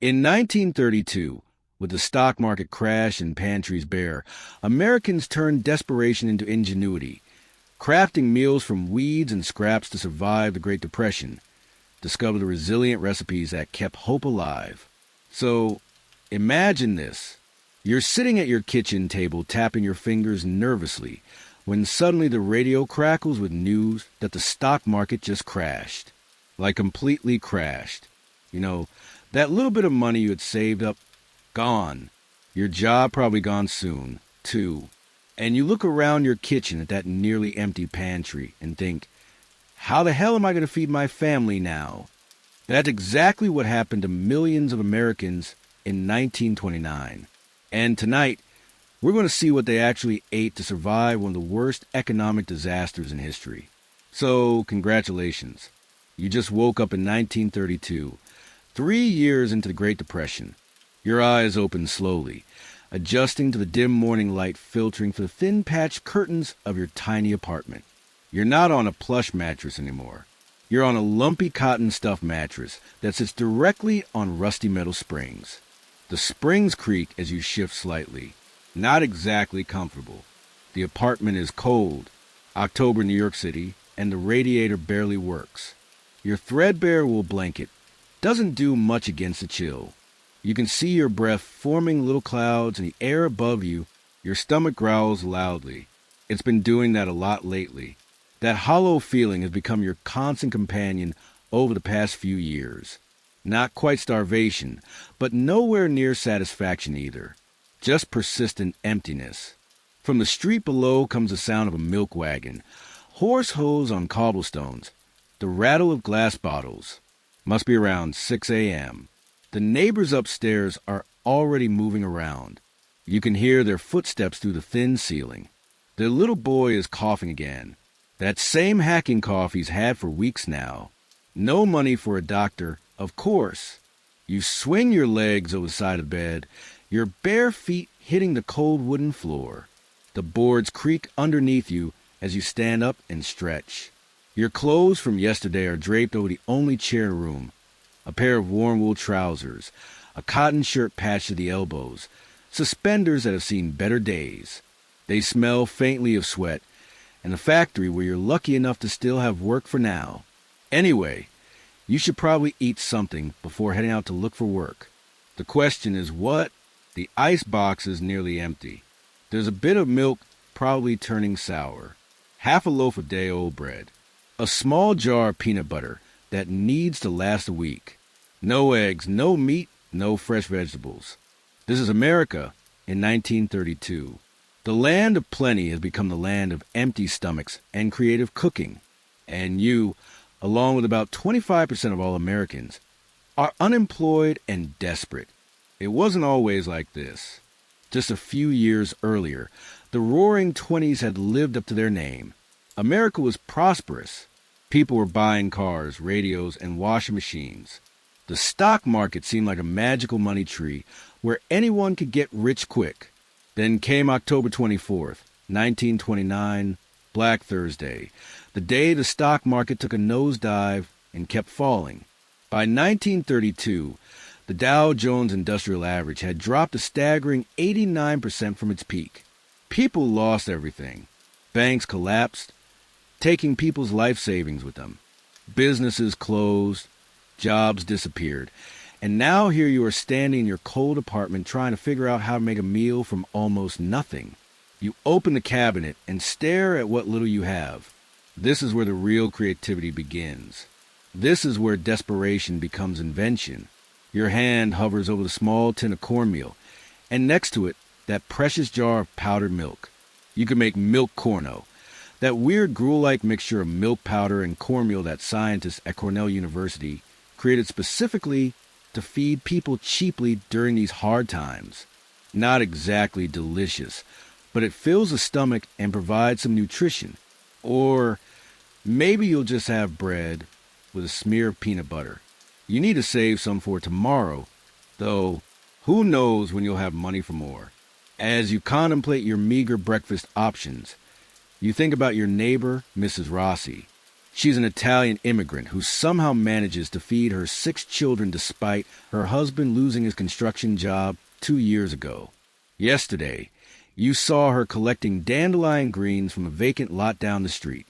In 1932, with the stock market crash and pantries bare, Americans turned desperation into ingenuity, crafting meals from weeds and scraps to survive the Great Depression, discovered the resilient recipes that kept hope alive. So, imagine this. You're sitting at your kitchen table tapping your fingers nervously when suddenly the radio crackles with news that the stock market just crashed. Like completely crashed. You know, that little bit of money you had saved up, gone. Your job probably gone soon, too. And you look around your kitchen at that nearly empty pantry and think, how the hell am I going to feed my family now? That's exactly what happened to millions of Americans in 1929. And tonight, we're going to see what they actually ate to survive one of the worst economic disasters in history. So, congratulations. You just woke up in 1932, 3 years into the Great Depression. Your eyes open slowly, adjusting to the dim morning light filtering through the thin-patched curtains of your tiny apartment. You're not on a plush mattress anymore. You're on a lumpy cotton stuff mattress that sits directly on rusty metal springs. The springs creak as you shift slightly. Not exactly comfortable. The apartment is cold. October, New York City, and the radiator barely works. Your threadbare wool blanket doesn't do much against the chill. You can see your breath forming little clouds in the air above you. Your stomach growls loudly. It's been doing that a lot lately. That hollow feeling has become your constant companion over the past few years. Not quite starvation, but nowhere near satisfaction either. Just persistent emptiness. From the street below comes the sound of a milk wagon, horse hose on cobblestones, the rattle of glass bottles. Must be around 6 a.m. The neighbors upstairs are already moving around. You can hear their footsteps through the thin ceiling. Their little boy is coughing again. That same hacking cough he's had for weeks now. No money for a doctor, of course. You swing your legs over the side of the bed, your bare feet hitting the cold wooden floor. The boards creak underneath you as you stand up and stretch. Your clothes from yesterday are draped over the only chair in the room. A pair of warm wool trousers, a cotton shirt patched to the elbows, suspenders that have seen better days. They smell faintly of sweat, and a factory where you're lucky enough to still have work for now. Anyway, you should probably eat something before heading out to look for work. The question is what? The ice box is nearly empty. There's a bit of milk probably turning sour. Half a loaf of day-old bread. A small jar of peanut butter that needs to last a week. No eggs, no meat, no fresh vegetables. This is America in 1932. The land of plenty has become the land of empty stomachs and creative cooking. And you, along with about 25% of all Americans, are unemployed and desperate. It wasn't always like this. Just a few years earlier, the Roaring '20s had lived up to their name. America was prosperous. People were buying cars, radios, and washing machines. The stock market seemed like a magical money tree where anyone could get rich quick. Then came October 24th, 1929, Black Thursday, the day the stock market took a nosedive and kept falling. By 1932, the Dow Jones Industrial Average had dropped a staggering 89% from its peak. People lost everything. Banks collapsed, taking people's life savings with them. Businesses closed, jobs disappeared. And now here you are standing in your cold apartment trying to figure out how to make a meal from almost nothing. You open the cabinet and stare at what little you have. This is where the real creativity begins. This is where desperation becomes invention. Your hand hovers over the small tin of cornmeal, and next to it, that precious jar of powdered milk. You can make Milkorno, that weird gruel-like mixture of milk powder and cornmeal that scientists at Cornell University created specifically to feed people cheaply during these hard times. Not exactly delicious, but it fills the stomach and provides some nutrition. Or maybe you'll just have bread with a smear of peanut butter. You need to save some for tomorrow, though who knows when you'll have money for more. As you contemplate your meager breakfast options, you think about your neighbor, Mrs. Rossi. She's an Italian immigrant who somehow manages to feed her 6 children despite her husband losing his construction job 2 years ago. Yesterday, you saw her collecting dandelion greens from a vacant lot down the street.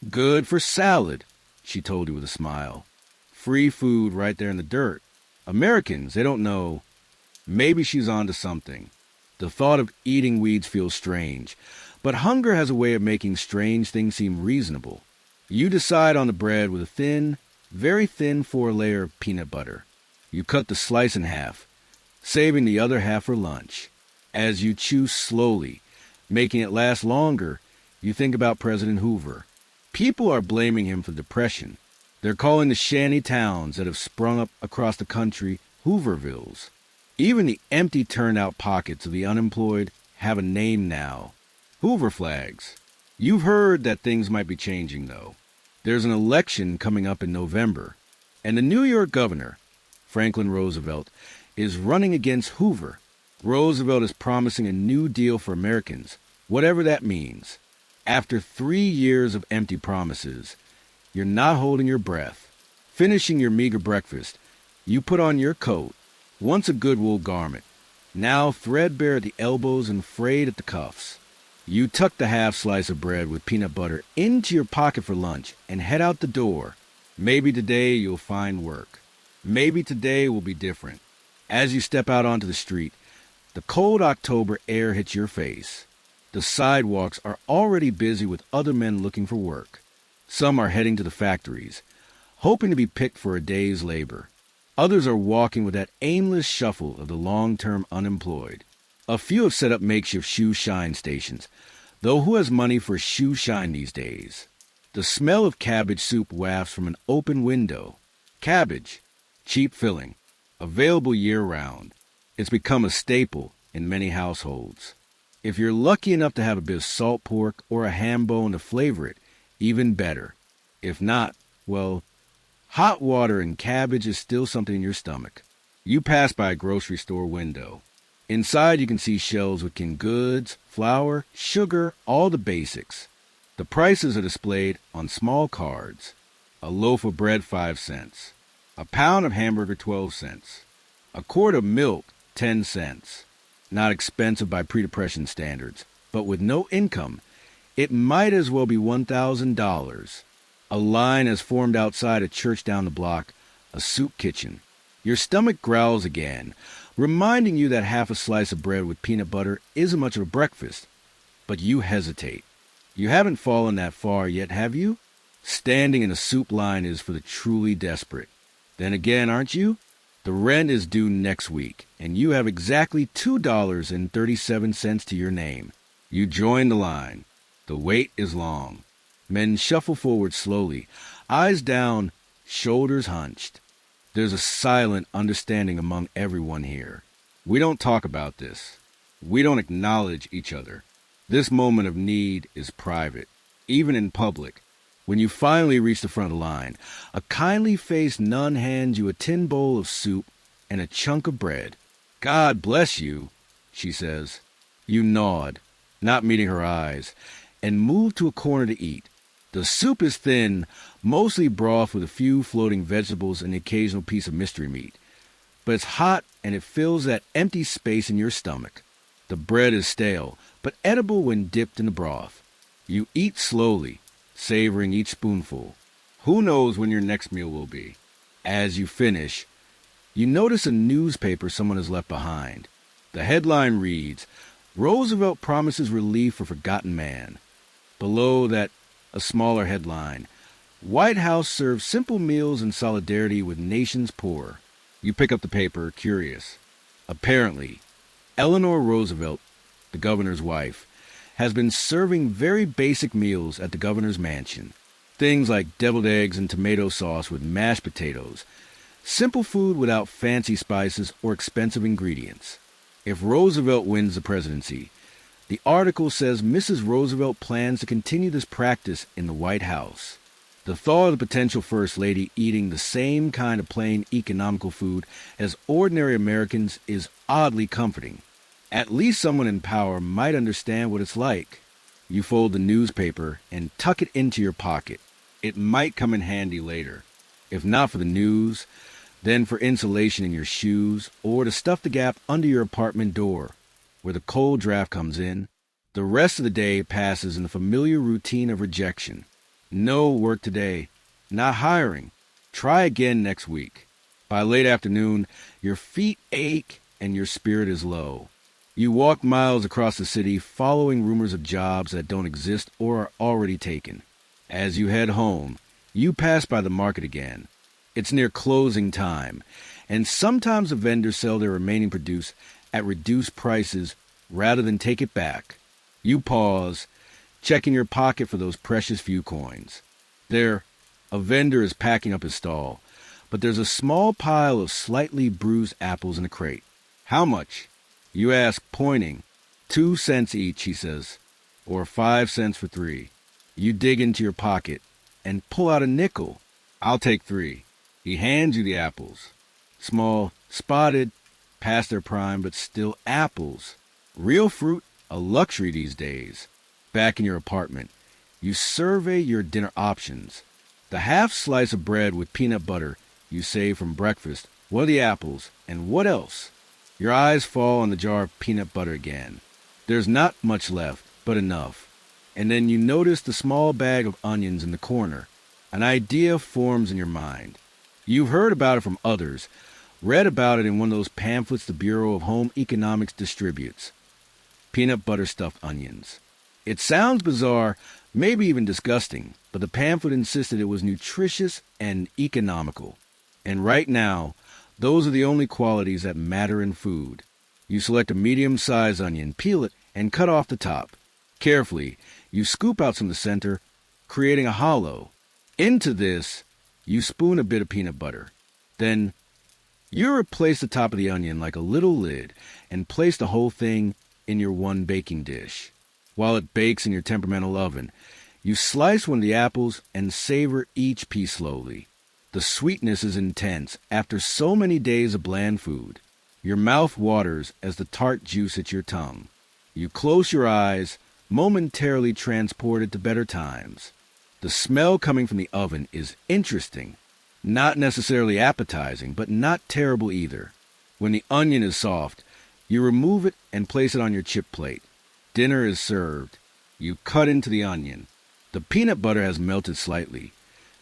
Good for salad, she told you with a smile. Free food right there in the dirt. Americans, they don't know. Maybe she's onto something. The thought of eating weeds feels strange, but hunger has a way of making strange things seem reasonable. You decide on the bread with a thin, very thin 4-layer of peanut butter. You cut the slice in half, saving the other half for lunch. As you chew slowly, making it last longer, you think about President Hoover. People are blaming him for depression. They're calling the shanty towns that have sprung up across the country Hoovervilles. Even the empty turned-out pockets of the unemployed have a name now. Hoover flags. You've heard that things might be changing, though. There's an election coming up in November, and the New York governor, Franklin Roosevelt, is running against Hoover. Roosevelt is promising a new deal for Americans, whatever that means. After 3 years of empty promises, you're not holding your breath. Finishing your meager breakfast, you put on your coat, once a good wool garment, now threadbare at the elbows and frayed at the cuffs. You tuck the half slice of bread with peanut butter into your pocket for lunch and head out the door. Maybe today you'll find work. Maybe today will be different. As you step out onto the street, the cold October air hits your face. The sidewalks are already busy with other men looking for work. Some are heading to the factories, hoping to be picked for a day's labor. Others are walking with that aimless shuffle of the long-term unemployed. A few have set up makeshift shoe shine stations, though who has money for shoe shine these days? The smell of cabbage soup wafts from an open window. Cabbage, cheap filling, available year-round. It's become a staple in many households. If you're lucky enough to have a bit of salt pork or a ham bone to flavor it, even better. If not, well, hot water and cabbage is still something in your stomach. You pass by a grocery store window. Inside you can see shelves with canned goods, flour, sugar, all the basics. The prices are displayed on small cards. A loaf of bread 5 cents. A pound of hamburger 12 cents. A quart of milk 10 cents. Not expensive by pre-depression standards, but with no income, it might as well be $1,000. A line has formed outside a church down the block, a soup kitchen. Your stomach growls again, reminding you that half a slice of bread with peanut butter isn't much of a breakfast. But you hesitate. You haven't fallen that far yet, have you? Standing in a soup line is for the truly desperate. Then again, aren't you? The rent is due next week, and you have exactly $2.37 to your name. You join the line. The wait is long. Men shuffle forward slowly, eyes down, shoulders hunched. There's a silent understanding among everyone here. We don't talk about this. We don't acknowledge each other. This moment of need is private, even in public. When you finally reach the front of the line, a kindly-faced nun hands you a tin bowl of soup and a chunk of bread. "God bless you," she says. You nod, not meeting her eyes, and move to a corner to eat. The soup is thin, mostly broth with a few floating vegetables and the occasional piece of mystery meat. But it's hot and it fills that empty space in your stomach. The bread is stale, but edible when dipped in the broth. You eat slowly, savoring each spoonful. Who knows when your next meal will be? As you finish, you notice a newspaper someone has left behind. The headline reads, "Roosevelt promises relief for forgotten man." Below that, a smaller headline, "White House serves simple meals in solidarity with nation's poor." You pick up the paper, curious. Apparently, Eleanor Roosevelt, the governor's wife, has been serving very basic meals at the governor's mansion. Things like deviled eggs and tomato sauce with mashed potatoes. Simple food without fancy spices or expensive ingredients. If Roosevelt wins the presidency, the article says Mrs. Roosevelt plans to continue this practice in the White House. The thought of the potential First Lady eating the same kind of plain economical food as ordinary Americans is oddly comforting. At least someone in power might understand what it's like. You fold the newspaper and tuck it into your pocket. It might come in handy later. If not for the news, then for insulation in your shoes or to stuff the gap under your apartment door where the cold draft comes in. The rest of the day passes in the familiar routine of rejection. No work today. Not hiring. Try again next week. By late afternoon, your feet ache and your spirit is low. You walk miles across the city following rumors of jobs that don't exist or are already taken. As you head home, you pass by the market again. It's near closing time, and sometimes the vendors sell their remaining produce at reduced prices rather than take it back. You pause, checking your pocket for those precious few coins. There, a vendor is packing up his stall, but there's a small pile of slightly bruised apples in a crate. How much? You ask, pointing. 2 cents each, he says, or 5 cents for 3. You dig into your pocket and pull out a nickel. I'll take 3. He hands you the apples. Small, spotted, past their prime, but still apples. Real fruit, a luxury these days. Back in your apartment, you survey your dinner options. The half slice of bread with peanut butter you saved from breakfast, what are the apples, and what else? Your eyes fall on the jar of peanut butter again. There's not much left, but enough. And then you notice the small bag of onions in the corner. An idea forms in your mind. You've heard about it from others, read about it in one of those pamphlets the Bureau of Home Economics distributes. Peanut butter stuffed onions. It sounds bizarre, maybe even disgusting, but the pamphlet insisted it was nutritious and economical. And right now, those are the only qualities that matter in food. You select a medium-sized onion, peel it, and cut off the top. Carefully, you scoop out some of the center, creating a hollow. Into this, you spoon a bit of peanut butter. Then, you replace the top of the onion like a little lid and place the whole thing in your one baking dish. While it bakes in your temperamental oven, you slice one of the apples and savor each piece slowly. The sweetness is intense after so many days of bland food. Your mouth waters as the tart juice hits your tongue. You close your eyes, momentarily transported to better times. The smell coming from the oven is interesting. Not necessarily appetizing, but not terrible either. When the onion is soft, you remove it and place it on your chip plate. Dinner is served. You cut into the onion. The peanut butter has melted slightly,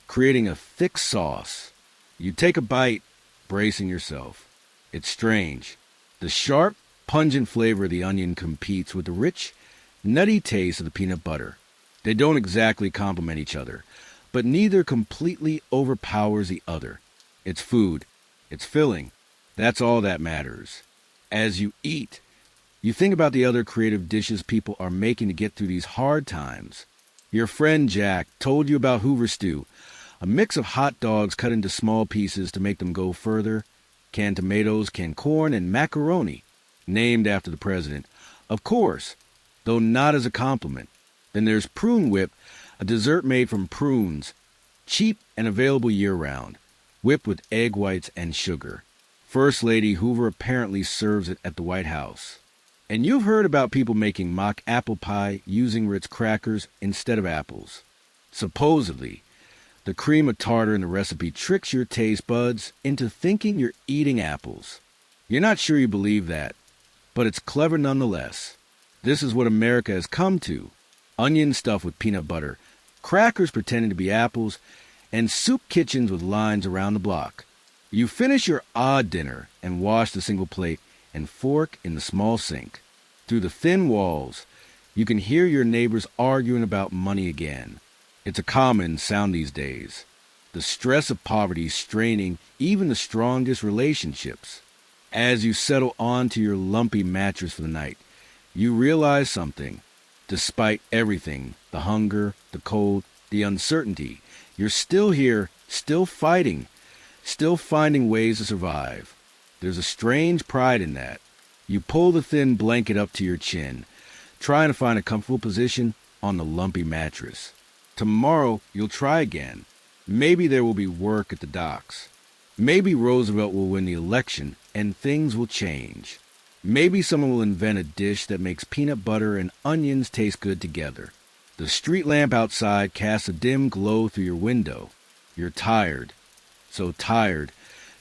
creating a thick sauce. You take a bite, bracing yourself. It's strange. The sharp, pungent flavor of the onion competes with the rich, nutty taste of the peanut butter. They don't exactly complement each other, but neither completely overpowers the other. It's food. It's filling. That's all that matters. As you eat, you think about the other creative dishes people are making to get through these hard times. Your friend Jack told you about Hoover Stew, a mix of hot dogs cut into small pieces to make them go further, canned tomatoes, canned corn, and macaroni, named after the president. Of course, though not as a compliment. Then there's prune whip, a dessert made from prunes, cheap and available year-round, whipped with egg whites and sugar. First Lady Hoover apparently serves it at the White House. And you've heard about people making mock apple pie using Ritz crackers instead of apples. Supposedly, the cream of tartar in the recipe tricks your taste buds into thinking you're eating apples. You're not sure you believe that, but it's clever nonetheless. This is what America has come to. Onion stuffed with peanut butter, crackers pretending to be apples, and soup kitchens with lines around the block. You finish your odd dinner and wash the single plate and fork in the small sink. Through the thin walls, you can hear your neighbors arguing about money again. It's a common sound these days. The stress of poverty straining even the strongest relationships. As you settle onto your lumpy mattress for the night, you realize something. Despite everything, the hunger, the cold, the uncertainty, you're still here, still fighting, still finding ways to survive. There's a strange pride in that. You pull the thin blanket up to your chin, trying to find a comfortable position on the lumpy mattress. Tomorrow, you'll try again. Maybe there will be work at the docks. Maybe Roosevelt will win the election and things will change. Maybe someone will invent a dish that makes peanut butter and onions taste good together. The street lamp outside casts a dim glow through your window. You're tired. So tired.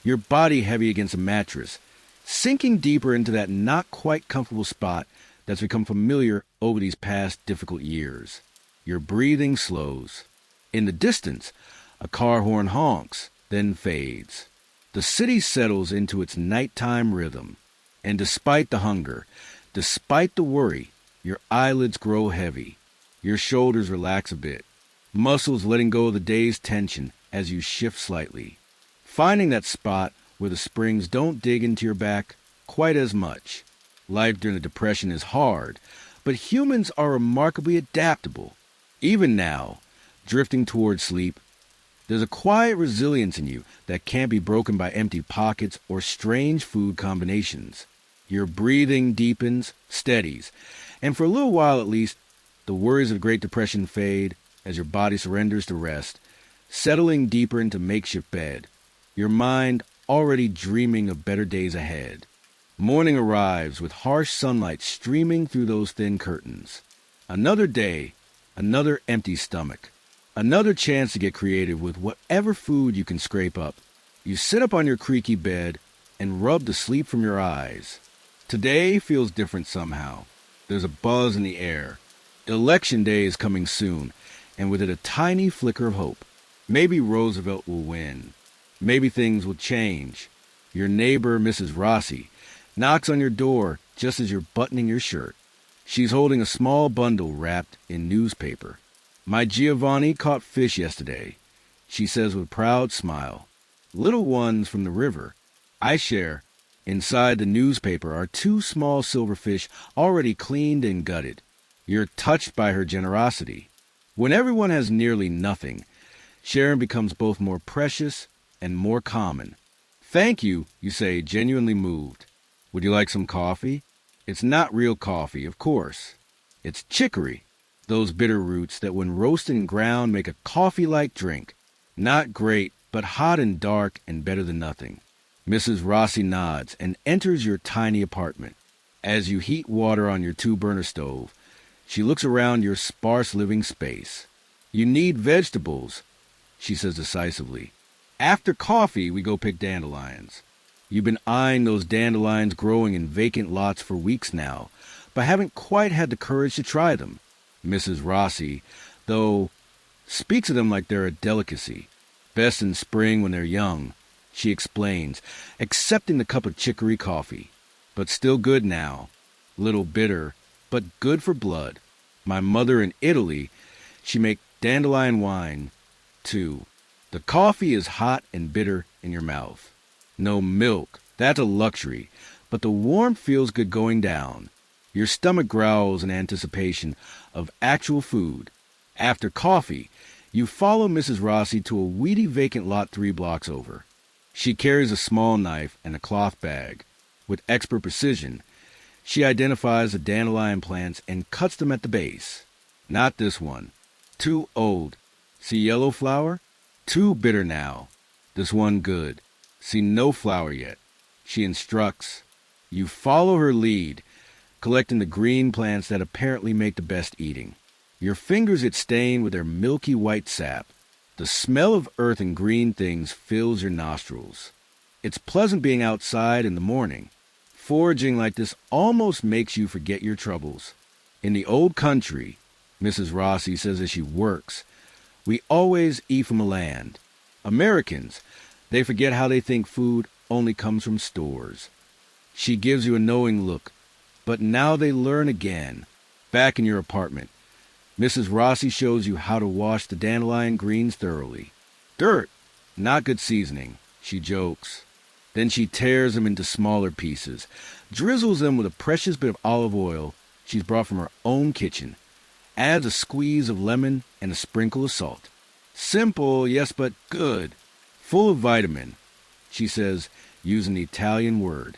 Your body heavy against a mattress, sinking deeper into that not quite comfortable spot that's become familiar over these past difficult years. Your breathing slows. In the distance, a car horn honks, then fades. The city settles into its nighttime rhythm. And despite the hunger, despite the worry, your eyelids grow heavy. Your shoulders relax a bit, muscles letting go of the day's tension as you shift slightly, finding that spot where the springs don't dig into your back quite as much. Life during the Depression is hard, but humans are remarkably adaptable. Even now, drifting toward sleep, there's a quiet resilience in you that can't be broken by empty pockets or strange food combinations. Your breathing deepens, steadies, and for a little while at least, the worries of the Great Depression fade as your body surrenders to rest, settling deeper into makeshift bed, your mind already dreaming of better days ahead. Morning arrives with harsh sunlight streaming through those thin curtains. Another day, another empty stomach, another chance to get creative with whatever food you can scrape up. You sit up on your creaky bed and rub the sleep from your eyes. Today feels different somehow. There's a buzz in the air. Election day is coming soon, and with it a tiny flicker of hope. Maybe Roosevelt will win. Maybe things will change. Your neighbor, Mrs. Rossi, knocks on your door just as you're buttoning your shirt. She's holding a small bundle wrapped in newspaper. "My Giovanni caught fish yesterday," she says with a proud smile. "Little ones from the river. I share." Inside the newspaper are 2 small silver fish already cleaned and gutted. You're touched by her generosity. When everyone has nearly nothing, sharing becomes both more precious and more common. "Thank you," you say, genuinely moved. "Would you like some coffee?" It's not real coffee, of course. It's chicory, those bitter roots that when roasted and ground make a coffee-like drink. Not great, but hot and dark and better than nothing. Mrs. Rossi nods and enters your tiny apartment. As you heat water on your 2-burner stove, she looks around your sparse living space. "You need vegetables," she says decisively. "After coffee, we go pick dandelions." You've been eyeing those dandelions growing in vacant lots for weeks now, but haven't quite had the courage to try them. Mrs. Rossi, though, speaks of them like they're a delicacy. Best in spring when they're young, she explains, accepting the cup of chicory coffee. But still good now. Little bitter, but good for blood. My mother in Italy, she make dandelion wine, too. The coffee is hot and bitter in your mouth. No milk, that's a luxury, but the warmth feels good going down. Your stomach growls in anticipation of actual food. After coffee, you follow Mrs. Rossi to a weedy vacant lot 3 blocks over. She carries a small knife and a cloth bag. With expert precision, she identifies the dandelion plants and cuts them at the base. Not this one. Too old. See yellow flower? Too bitter now. This one good. See no flower yet. She instructs. You follow her lead, collecting the green plants that apparently make the best eating. Your fingers get stained with their milky white sap. The smell of earth and green things fills your nostrils. It's pleasant being outside in the morning. Foraging like this almost makes you forget your troubles. In the old country, Mrs. Rossi says as she works, we always eat from the land. Americans, they forget how they think food only comes from stores. She gives you a knowing look, but now they learn again. Back in your apartment, Mrs. Rossi shows you how to wash the dandelion greens thoroughly. Dirt, not good seasoning, she jokes. Then she tears them into smaller pieces, drizzles them with a precious bit of olive oil she's brought from her own kitchen, adds a squeeze of lemon and a sprinkle of salt. Simple, yes, but good. Full of vitamin, she says, using the Italian word.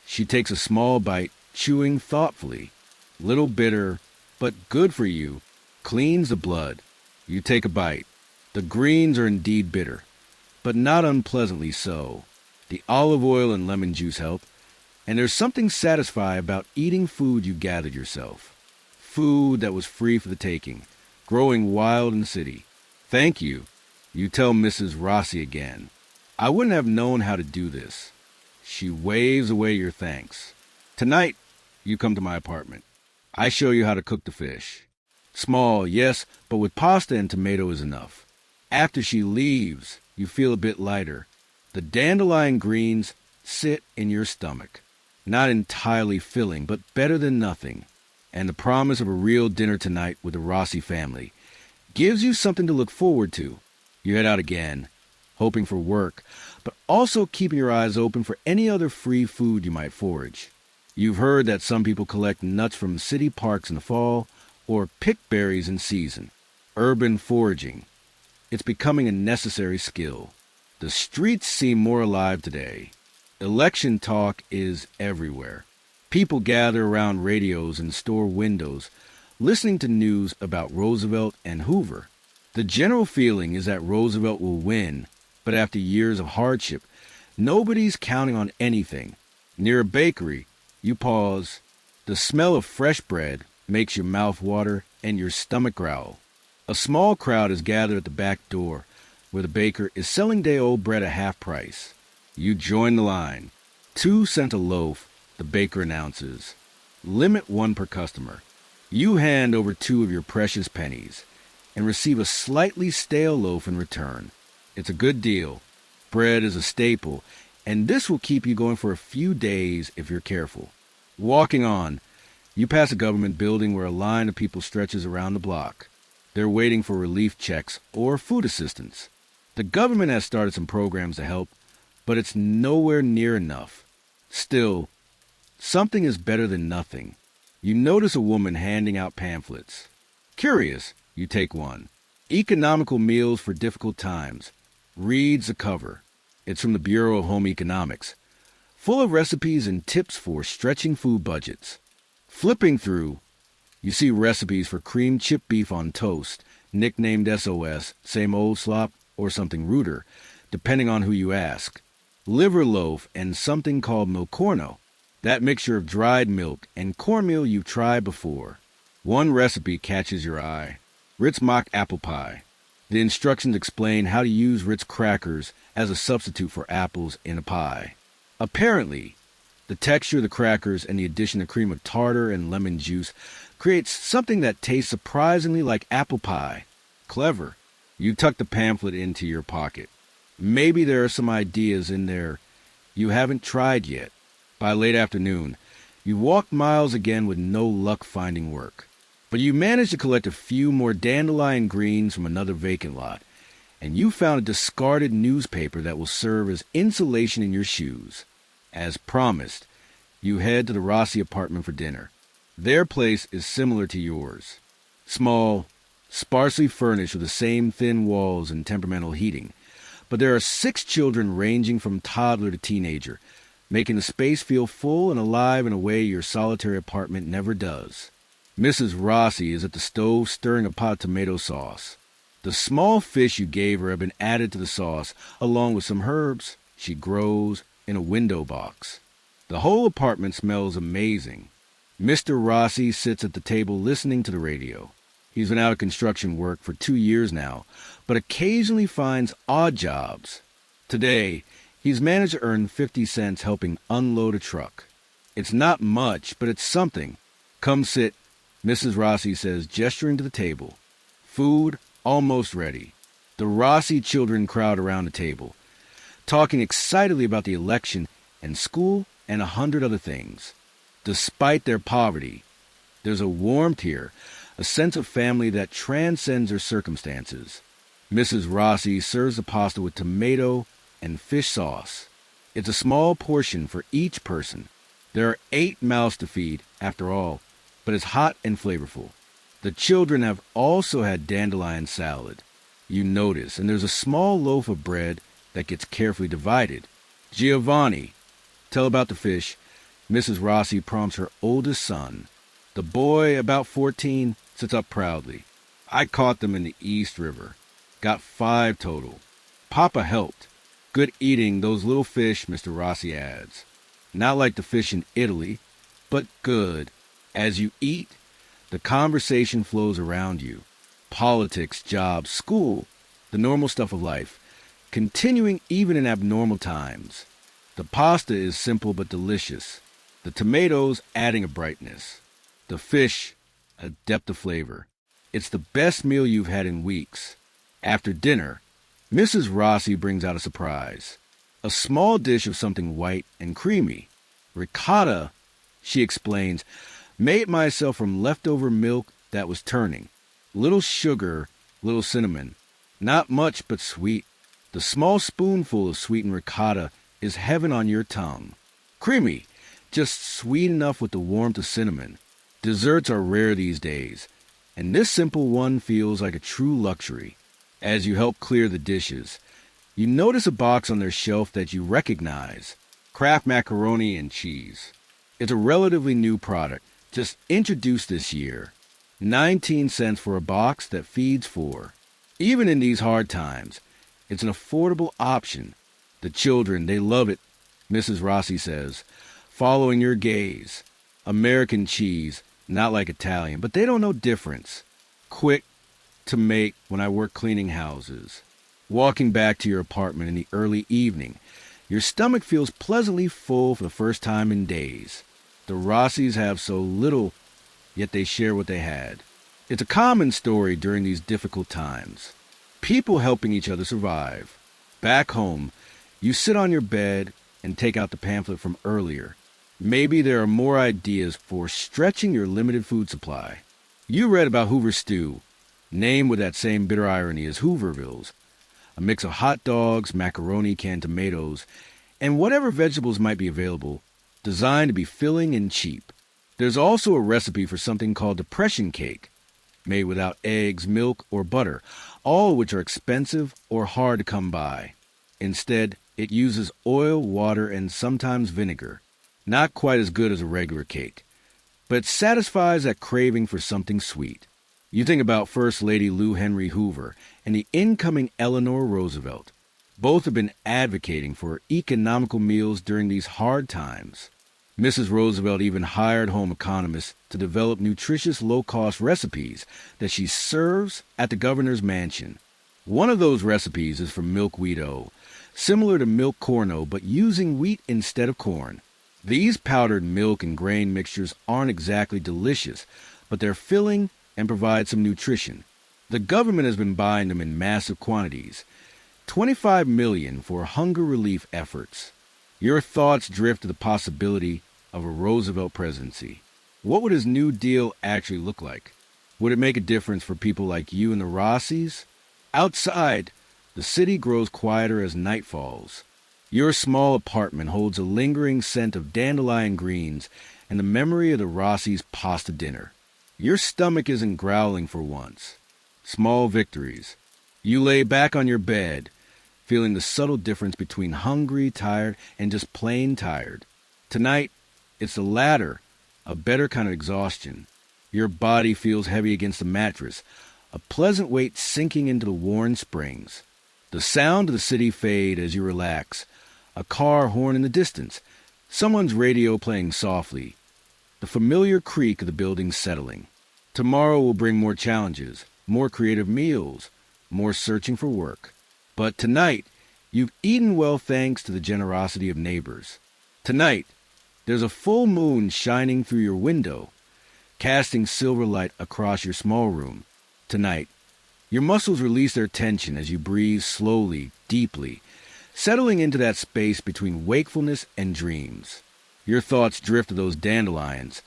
She takes a small bite, chewing thoughtfully. Little bitter, but good for you. Cleans the blood. You take a bite. The greens are indeed bitter, but not unpleasantly so. The olive oil and lemon juice help, and there's something satisfying about eating food you gathered yourself. Food that was free for the taking. growing wild in the city. Thank you, you tell Mrs. Rossi again. I wouldn't have known how to do this. She waves away your thanks. Tonight, you come to my apartment. I show you how to cook the fish. Small, yes, but with pasta and tomato is enough. After she leaves, you feel a bit lighter. The dandelion greens sit in your stomach. Not entirely filling, but better than nothing. And the promise of a real dinner tonight with the Rossi family gives you something to look forward to. You head out again, hoping for work, but also keeping your eyes open for any other free food you might forage. You've heard that some people collect nuts from city parks in the fall or pick berries in season. Urban foraging. It's becoming a necessary skill. The streets seem more alive today. Election talk is everywhere. People gather around radios and store windows, listening to news about Roosevelt and Hoover. The general feeling is that Roosevelt will win, but after years of hardship, nobody's counting on anything. Near a bakery, you pause. The smell of fresh bread makes your mouth water and your stomach growl. A small crowd is gathered at the back door, where the baker is selling day-old bread at half price. You join the line. 2 cents a loaf, the baker announces. Limit 1 per customer. You hand over 2 of your precious pennies and receive a slightly stale loaf in return. It's a good deal. Bread is a staple, and this will keep you going for a few days if you're careful. Walking on, you pass a government building where a line of people stretches around the block. They're waiting for relief checks or food assistance. The government has started some programs to help, but it's nowhere near enough. Still, something is better than nothing. You notice a woman handing out pamphlets. Curious, you take one. Economical Meals for Difficult Times. Reads the cover. It's from the Bureau of Home Economics, full of recipes and tips for stretching food budgets. Flipping through, you see recipes for cream chip beef on toast, nicknamed SOS, same old slop, or something ruder, depending on who you ask. Liver loaf and something called Milkorno, that mixture of dried milk and cornmeal you've tried before. One recipe catches your eye. Ritz mock apple pie. The instructions explain how to use Ritz crackers as a substitute for apples in a pie. Apparently, the texture of the crackers and the addition of cream of tartar and lemon juice creates something that tastes surprisingly like apple pie. Clever. You tuck the pamphlet into your pocket. Maybe there are some ideas in there you haven't tried yet. By late afternoon, you walked miles again with no luck finding work. But you managed to collect a few more dandelion greens from another vacant lot, and you found a discarded newspaper that will serve as insulation in your shoes. As promised, you head to the Rossi apartment for dinner. Their place is similar to yours. Small, sparsely furnished with the same thin walls and temperamental heating, but there are 6 children ranging from toddler to teenager, making the space feel full and alive in a way your solitary apartment never does. Mrs. Rossi is at the stove stirring a pot of tomato sauce. The small fish you gave her have been added to the sauce, along with some herbs she grows in a window box. The whole apartment smells amazing. Mr. Rossi sits at the table listening to the radio. He's been out of construction work for 2 years now, but occasionally finds odd jobs. Today, he's managed to earn 50 cents helping unload a truck. It's not much, but it's something. Come sit, Mrs. Rossi says, gesturing to the table. Food almost ready. The Rossi children crowd around the table, talking excitedly about the election and school and 100 other things. Despite their poverty, there's a warmth here, a sense of family that transcends their circumstances. Mrs. Rossi serves the pasta with tomato and fish sauce. It's a small portion for each person. There are 8 mouths to feed, after all, but it's hot and flavorful. The children have also had dandelion salad. You notice, and there's a small loaf of bread that gets carefully divided. Giovanni, tell about the fish. Mrs. Rossi prompts her oldest son. The boy, about 14, sits up proudly. I caught them in the East River. Got 5 total. Papa helped. Good eating, those little fish, Mr. Rossi adds. Not like the fish in Italy, but good. As you eat, the conversation flows around you. Politics, jobs, school, the normal stuff of life, continuing even in abnormal times. The pasta is simple but delicious. The tomatoes adding a brightness. The fish, a depth of flavor. It's the best meal you've had in weeks. After dinner, Mrs. Rossi brings out a surprise. A small dish of something white and creamy. Ricotta, she explains, made myself from leftover milk that was turning. Little sugar, little cinnamon. Not much, but sweet. The small spoonful of sweetened ricotta is heaven on your tongue. Creamy, just sweet enough with the warmth of cinnamon. Desserts are rare these days, and this simple one feels like a true luxury. As you help clear the dishes, you notice a box on their shelf that you recognize. Kraft macaroni and cheese. It's a relatively new product, just introduced this year. 19 cents for a box that feeds 4. Even in these hard times, it's an affordable option. The children, they love it, Mrs. Rossi says, following your gaze. American cheese, not like Italian, but they don't know difference. Quick to make when I work cleaning houses. Walking back to your apartment in the early evening, your stomach feels pleasantly full for the first time in days. The Rossis have so little, yet they share what they had. It's a common story during these difficult times. People helping each other survive. Back home, you sit on your bed and take out the pamphlet from earlier. Maybe there are more ideas for stretching your limited food supply. You read about Hoover Stew, named with that same bitter irony as Hoovervilles. A mix of hot dogs, macaroni, canned tomatoes, and whatever vegetables might be available, designed to be filling and cheap. There's also a recipe for something called depression cake, made without eggs, milk, or butter, all of which are expensive or hard to come by. Instead, it uses oil, water, and sometimes vinegar. Not quite as good as a regular cake, but it satisfies that craving for something sweet. You think about First Lady Lou Henry Hoover and the incoming Eleanor Roosevelt. Both have been advocating for economical meals during these hard times. Mrs. Roosevelt even hired home economists to develop nutritious low-cost recipes that she serves at the governor's mansion. One of those recipes is from milk-wheat dough, similar to Milkorno but using wheat instead of corn. These powdered milk and grain mixtures aren't exactly delicious, but they're filling and provide some nutrition. The government has been buying them in massive quantities. 25 million for hunger relief efforts. Your thoughts drift to the possibility of a Roosevelt presidency. What would his New Deal actually look like? Would it make a difference for people like you and the Rossis? Outside, the city grows quieter as night falls. Your small apartment holds a lingering scent of dandelion greens and the memory of the Rossis' pasta dinner. Your stomach isn't growling for once. Small victories. You lay back on your bed, feeling the subtle difference between hungry, tired, and just plain tired. Tonight, it's the latter, a better kind of exhaustion. Your body feels heavy against the mattress, a pleasant weight sinking into the worn springs. The sound of the city fade as you relax, a car horn in the distance, someone's radio playing softly, the familiar creak of the building settling. Tomorrow will bring more challenges, more creative meals, more searching for work. But tonight, you've eaten well thanks to the generosity of neighbors. Tonight, there's a full moon shining through your window, casting silver light across your small room. Tonight, your muscles release their tension as you breathe slowly, deeply, settling into that space between wakefulness and dreams. Your thoughts drift to those dandelions,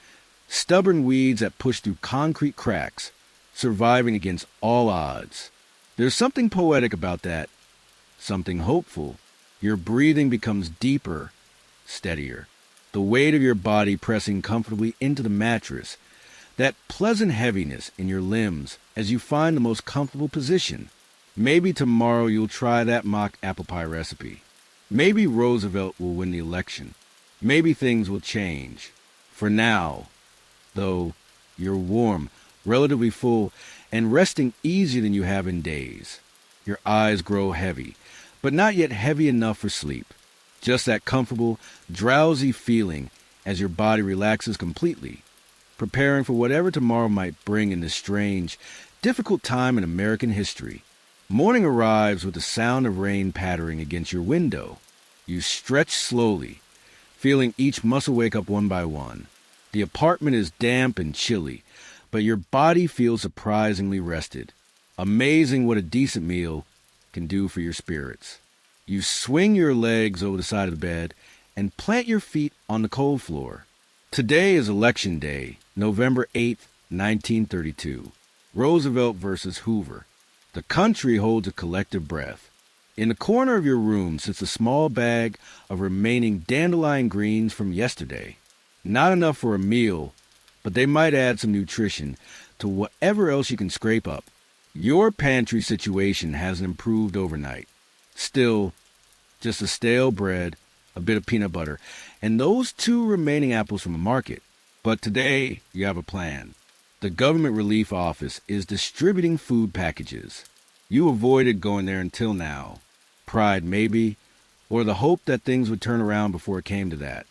stubborn weeds that push through concrete cracks, surviving against all odds. There's something poetic about that, something hopeful. Your breathing becomes deeper, steadier, the weight of your body pressing comfortably into the mattress, that pleasant heaviness in your limbs as you find the most comfortable position. Maybe tomorrow you'll try that mock apple pie recipe. Maybe Roosevelt will win the election. Maybe things will change. For now, though, you're warm, relatively full, and resting easier than you have in days. Your eyes grow heavy, but not yet heavy enough for sleep. Just that comfortable, drowsy feeling as your body relaxes completely, preparing for whatever tomorrow might bring in this strange, difficult time in American history. Morning arrives with the sound of rain pattering against your window. You stretch slowly, feeling each muscle wake up one by one. The apartment is damp and chilly, but your body feels surprisingly rested. Amazing what a decent meal can do for your spirits. You swing your legs over the side of the bed and plant your feet on the cold floor. Today is Election Day, November 8th, 1932. Roosevelt versus Hoover. The country holds a collective breath. In the corner of your room sits a small bag of remaining dandelion greens from yesterday. Not enough for a meal, but they might add some nutrition to whatever else you can scrape up. Your pantry situation hasn't improved overnight. Still, just a stale bread, a bit of peanut butter, and those 2 remaining apples from the market. But today, you have a plan. The Government Relief Office is distributing food packages. You avoided going there until now. Pride, maybe, or the hope that things would turn around before it came to that.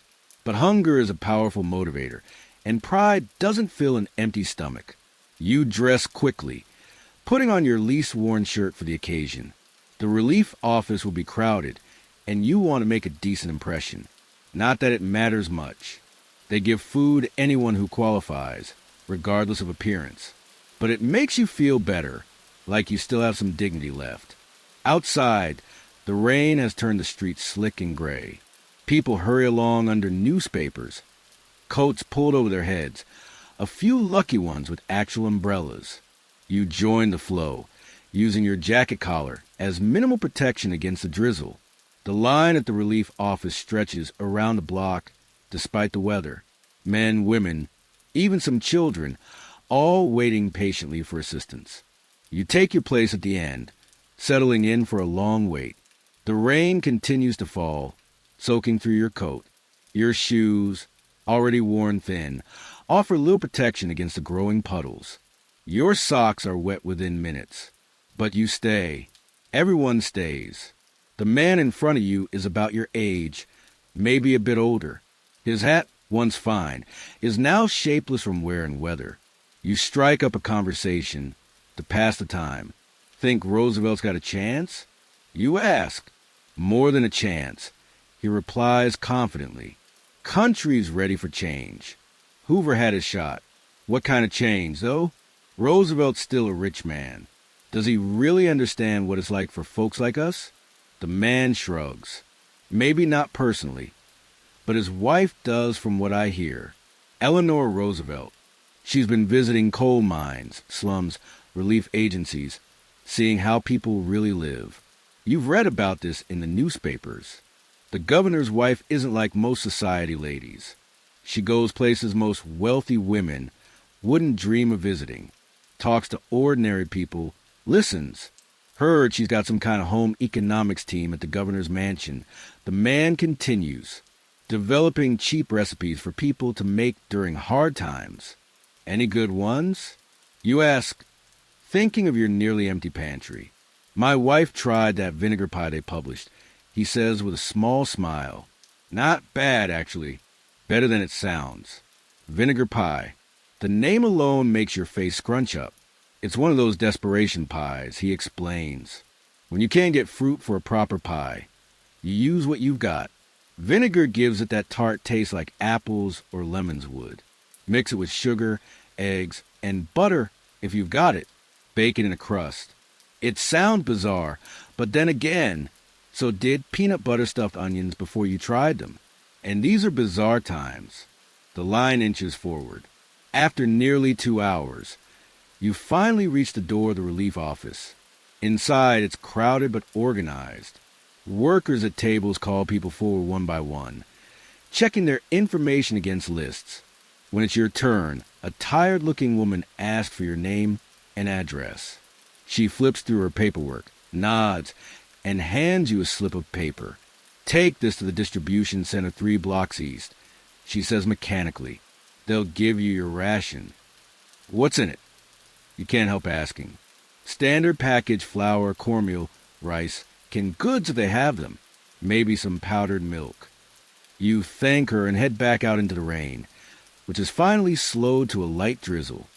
But hunger is a powerful motivator, and pride doesn't fill an empty stomach. You dress quickly, putting on your least worn shirt for the occasion. The relief office will be crowded, and you want to make a decent impression. Not that it matters much. They give food to anyone who qualifies, regardless of appearance. But it makes you feel better, like you still have some dignity left. Outside, the rain has turned the streets slick and gray. People hurry along under newspapers, coats pulled over their heads, a few lucky ones with actual umbrellas. You join the flow, using your jacket collar as minimal protection against the drizzle. The line at the relief office stretches around the block despite the weather. Men, women, even some children, all waiting patiently for assistance. You take your place at the end, settling in for a long wait. The rain continues to fall, soaking through your coat. Your shoes, already worn thin, offer little protection against the growing puddles. Your socks are wet within minutes. But you stay. Everyone stays. The man in front of you is about your age, maybe a bit older. His hat, once fine, is now shapeless from wear and weather. You strike up a conversation to pass the time. Think Roosevelt's got a chance? You ask. More than a chance. He replies confidently. Country's ready for change. Hoover had his shot. What kind of change, though? Roosevelt's still a rich man. Does he really understand what it's like for folks like us? The man shrugs. Maybe not personally, but his wife does from what I hear. Eleanor Roosevelt. She's been visiting coal mines, slums, relief agencies, seeing how people really live. You've read about this in the newspapers. The governor's wife isn't like most society ladies. She goes places most wealthy women wouldn't dream of visiting, talks to ordinary people, listens. Heard she's got some kind of home economics team at the governor's mansion. The man continues, developing cheap recipes for people to make during hard times. Any good ones? You ask, thinking of your nearly empty pantry. My wife tried that vinegar pie they published, he says with a small smile. Not bad, actually. Better than it sounds. Vinegar pie. The name alone makes your face scrunch up. It's one of those desperation pies, he explains. When you can't get fruit for a proper pie, you use what you've got. Vinegar gives it that tart taste like apples or lemons would. Mix it with sugar, eggs, and butter if you've got it. Bake it in a crust. It sounds bizarre, but then again, so did peanut butter stuffed onions before you tried them. And these are bizarre times. The line inches forward. After nearly 2 hours, you finally reach the door of the relief office. Inside, it's crowded but organized. Workers at tables call people forward one by one, checking their information against lists. When it's your turn, a tired-looking woman asks for your name and address. She flips through her paperwork, nods, and hands you a slip of paper. Take this to the distribution center 3 blocks east, she says mechanically. They'll give you your ration. What's in it? You can't help asking. Standard package flour, cornmeal, rice, canned goods if they have them. Maybe some powdered milk. You thank her and head back out into the rain, which is finally slowed to a light drizzle.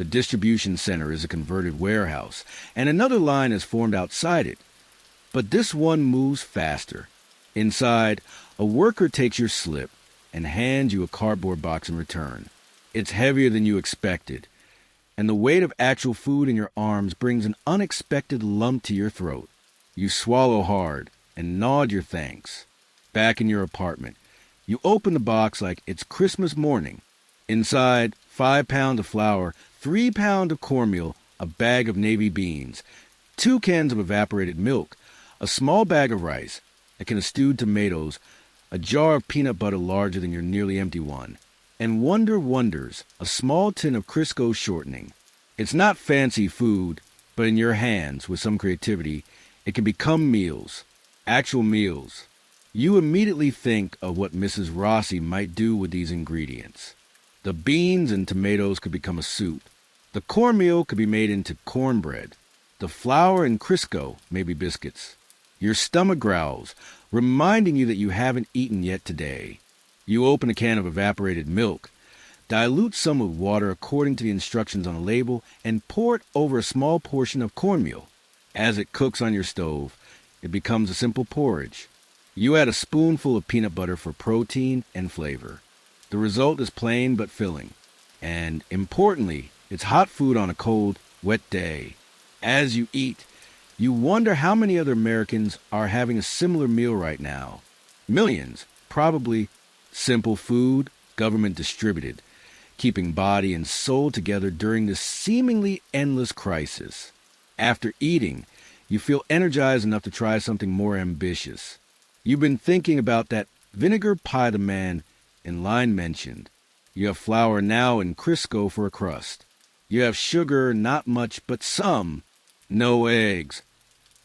The distribution center is a converted warehouse, and another line is formed outside it. But this one moves faster. Inside, a worker takes your slip and hands you a cardboard box in return. It's heavier than you expected, and the weight of actual food in your arms brings an unexpected lump to your throat. You swallow hard and nod your thanks. Back in your apartment, you open the box like it's Christmas morning. Inside, 5 pounds of flour, 3 pounds of cornmeal, a bag of navy beans, 2 cans of evaporated milk, a small bag of rice, a can of stewed tomatoes, a jar of peanut butter larger than your nearly empty one, and wonder wonders, a small tin of Crisco shortening. It's not fancy food, but in your hands, with some creativity, it can become meals, actual meals. You immediately think of what Mrs. Rossi might do with these ingredients. The beans and tomatoes could become a soup. The cornmeal could be made into cornbread. The flour and Crisco may be biscuits. Your stomach growls, reminding you that you haven't eaten yet today. You open a can of evaporated milk, dilute some with water according to the instructions on the label, and pour it over a small portion of cornmeal. As it cooks on your stove, it becomes a simple porridge. You add a spoonful of peanut butter for protein and flavor. The result is plain but filling. And, importantly, it's hot food on a cold, wet day. As you eat, you wonder how many other Americans are having a similar meal right now. Millions, probably. Simple food, government distributed, keeping body and soul together during this seemingly endless crisis. After eating, you feel energized enough to try something more ambitious. You've been thinking about that vinegar pie the man in line mentioned. You have flour now and Crisco for a crust. You have sugar, not much, but some. No eggs.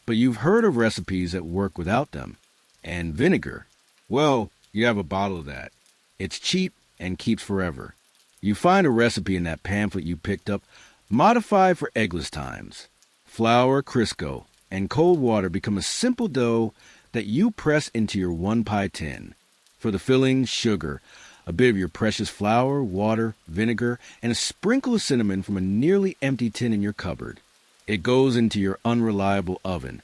But you've heard of recipes that work without them. And vinegar. Well, you have a bottle of that. It's cheap and keeps forever. You find a recipe in that pamphlet you picked up, modified for eggless times. Flour, Crisco, and cold water become a simple dough that you press into your one pie tin. For the filling, sugar, a bit of your precious flour, water, vinegar, and a sprinkle of cinnamon from a nearly empty tin in your cupboard. It goes into your unreliable oven,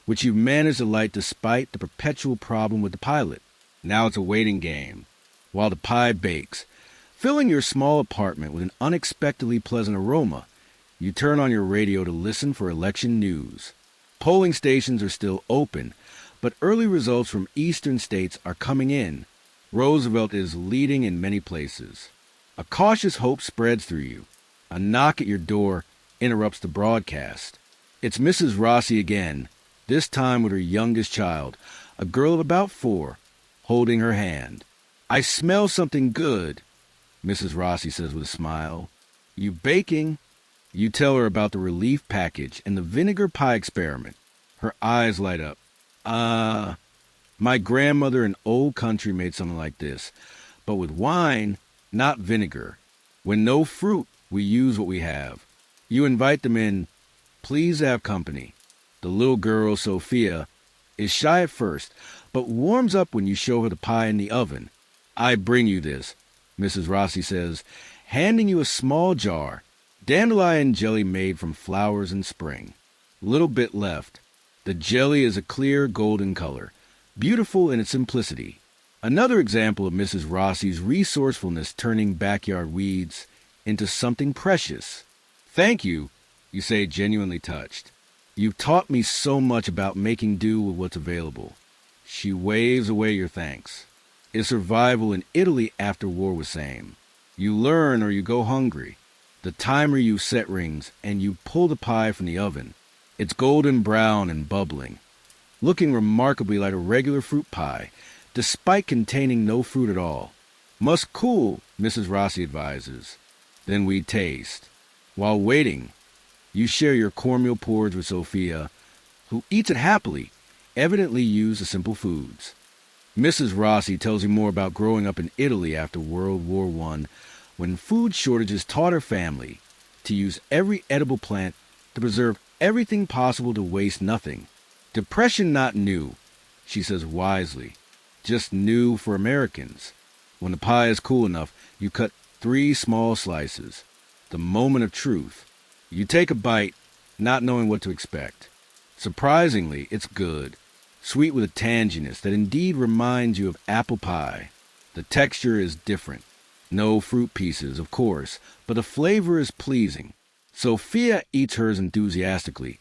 which you've managed to light despite the perpetual problem with the pilot. Now it's a waiting game, while the pie bakes. Filling your small apartment with an unexpectedly pleasant aroma, you turn on your radio to listen for election news. Polling stations are still open, but early results from eastern states are coming in. Roosevelt is leading in many places. A cautious hope spreads through you. A knock at your door interrupts the broadcast. It's Mrs. Rossi again, this time with her youngest child, a girl of about 4, holding her hand. "I smell something good," Mrs. Rossi says with a smile. "You baking?" You tell her about the relief package and the vinegar pie experiment. Her eyes light up. My grandmother in old country made something like this, but with wine, not vinegar. When no fruit, we use what we have. You invite them in. Please have company. The little girl, Sophia, is shy at first, but warms up when you show her the pie in the oven. "I bring you this," Mrs. Rossi says, handing you a small jar, dandelion jelly made from flowers in spring. Little bit left. The jelly is a clear golden color, beautiful in its simplicity. Another example of Mrs. Rossi's resourcefulness turning backyard weeds into something precious. "Thank you," you say, genuinely touched. "You've taught me so much about making do with what's available." She waves away your thanks. Is survival in Italy after war was same. You learn or you go hungry. The timer you set rings, and you pull the pie from the oven. It's golden brown and bubbling, looking remarkably like a regular fruit pie, despite containing no fruit at all. "Must cool," Mrs. Rossi advises. Then we taste. While waiting, you share your cornmeal porridge with Sophia, who eats it happily, evidently used to simple foods. Mrs. Rossi tells you more about growing up in Italy after World War I, when food shortages taught her family to use every edible plant to preserve everything possible to waste nothing. Depression not new, she says wisely, just new for Americans. When the pie is cool enough, you cut 3 small slices. The moment of truth. You take a bite, not knowing what to expect. Surprisingly, it's good. Sweet with a tanginess that indeed reminds you of apple pie. The texture is different. No fruit pieces, of course, but the flavor is pleasing. Sophia eats hers enthusiastically,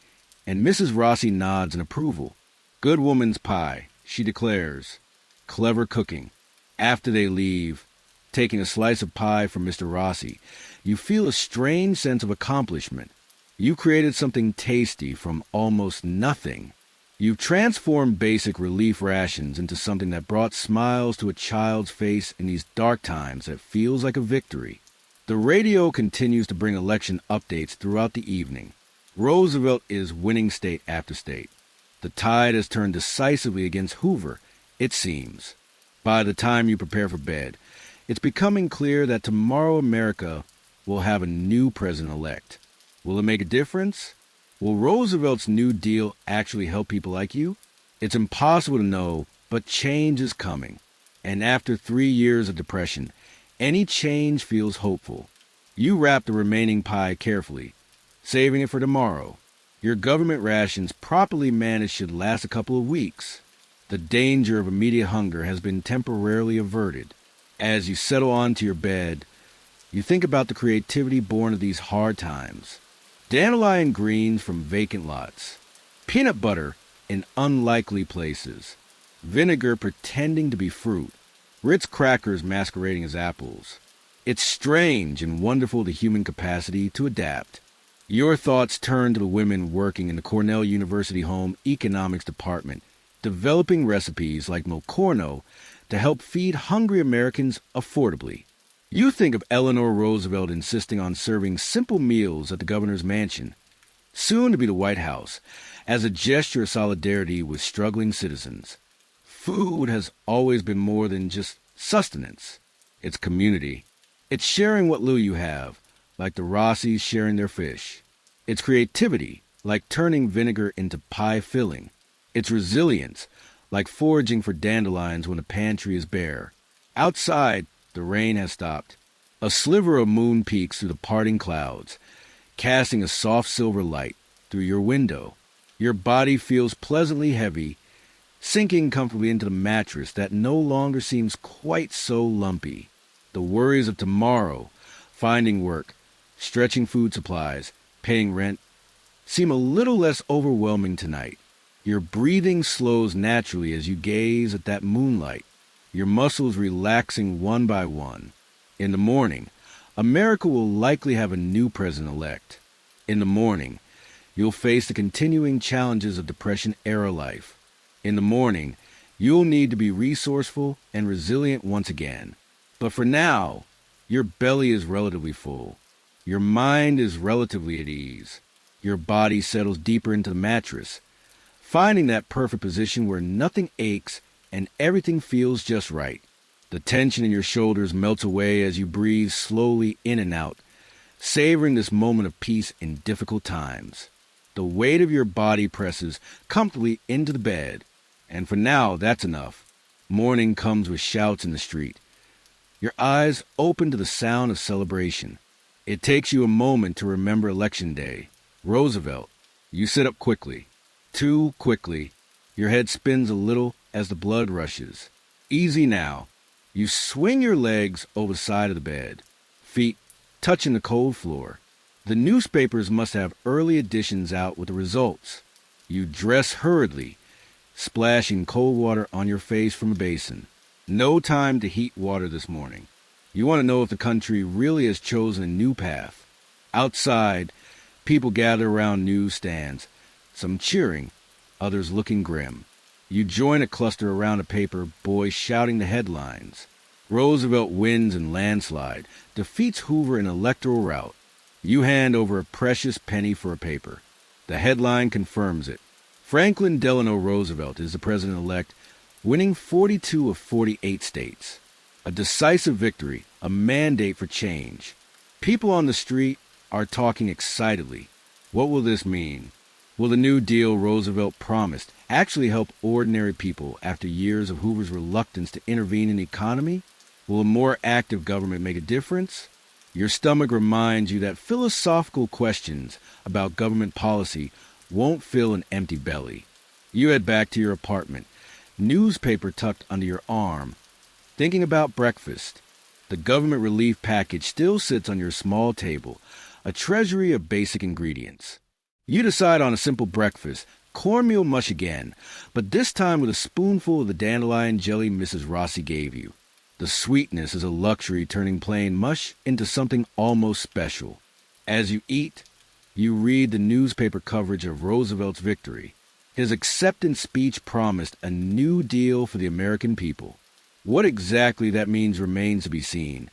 and Mrs. Rossi nods in approval. Good woman's pie, she declares. Clever cooking. After they leave, taking a slice of pie from Mr. Rossi, you feel a strange sense of accomplishment. You created something tasty from almost nothing. You've transformed basic relief rations into something that brought smiles to a child's face in these dark times that feels like a victory. The radio continues to bring election updates throughout the evening. Roosevelt is winning state after state. The tide has turned decisively against Hoover, it seems. By the time you prepare for bed, it's becoming clear that tomorrow America will have a new president-elect. Will it make a difference? Will Roosevelt's New Deal actually help people like you? It's impossible to know, but change is coming. And after 3 years of depression, any change feels hopeful. You wrap the remaining pie carefully, saving it for tomorrow. Your government rations, properly managed, should last a couple of weeks. The danger of immediate hunger has been temporarily averted. As you settle onto your bed, you think about the creativity born of these hard times. Dandelion greens from vacant lots. Peanut butter in unlikely places. Vinegar pretending to be fruit. Ritz crackers masquerading as apples. It's strange and wonderful the human capacity to adapt. Your thoughts turn to the women working in the Cornell University Home Economics Department, developing recipes like Milkorno to help feed hungry Americans affordably. You think of Eleanor Roosevelt insisting on serving simple meals at the governor's mansion, soon to be the White House, as a gesture of solidarity with struggling citizens. Food has always been more than just sustenance. It's community. It's sharing what little you have, like the Rossis sharing their fish. It's creativity, like turning vinegar into pie filling. It's resilience, like foraging for dandelions when the pantry is bare. Outside, the rain has stopped. A sliver of moon peeks through the parting clouds, casting a soft silver light through your window. Your body feels pleasantly heavy, sinking comfortably into the mattress that no longer seems quite so lumpy. The worries of tomorrow, finding work, stretching food supplies, paying rent, seem a little less overwhelming tonight. Your breathing slows naturally as you gaze at that moonlight, your muscles relaxing one by one. In the morning, America will likely have a new president-elect. In the morning, you'll face the continuing challenges of Depression-era life. In the morning, you'll need to be resourceful and resilient once again. But for now, your belly is relatively full. Your mind is relatively at ease. Your body settles deeper into the mattress, finding that perfect position where nothing aches and everything feels just right. The tension in your shoulders melts away as you breathe slowly in and out, savoring this moment of peace in difficult times. The weight of your body presses comfortably into the bed, and for now, that's enough. Morning comes with shouts in the street. Your eyes open to the sound of celebration. It takes you a moment to remember Election Day. Roosevelt. You sit up quickly. Too quickly. Your head spins a little as the blood rushes. Easy now. You swing your legs over the side of the bed, feet touching the cold floor. The newspapers must have early editions out with the results. You dress hurriedly, splashing cold water on your face from a basin. No time to heat water this morning. You want to know if the country really has chosen a new path. Outside, people gather around newsstands, some cheering, others looking grim. You join a cluster around a paper, boys shouting the headlines. Roosevelt wins in landslide, defeats Hoover in electoral rout. You hand over a precious penny for a paper. The headline confirms it. Franklin Delano Roosevelt is the president-elect, winning 42 of 48 states. A decisive victory, a mandate for change. People on the street are talking excitedly. What will this mean? Will the New Deal Roosevelt promised actually help ordinary people after years of Hoover's reluctance to intervene in the economy? Will a more active government make a difference? Your stomach reminds you that philosophical questions about government policy won't fill an empty belly. You head back to your apartment, newspaper tucked under your arm, thinking about breakfast. The government relief package still sits on your small table, a treasury of basic ingredients. You decide on a simple breakfast, cornmeal mush again, but this time with a spoonful of the dandelion jelly Mrs. Rossi gave you. The sweetness is a luxury, turning plain mush into something almost special. As you eat, you read the newspaper coverage of Roosevelt's victory. His acceptance speech promised a new deal for the American people. What exactly that means remains to be seen,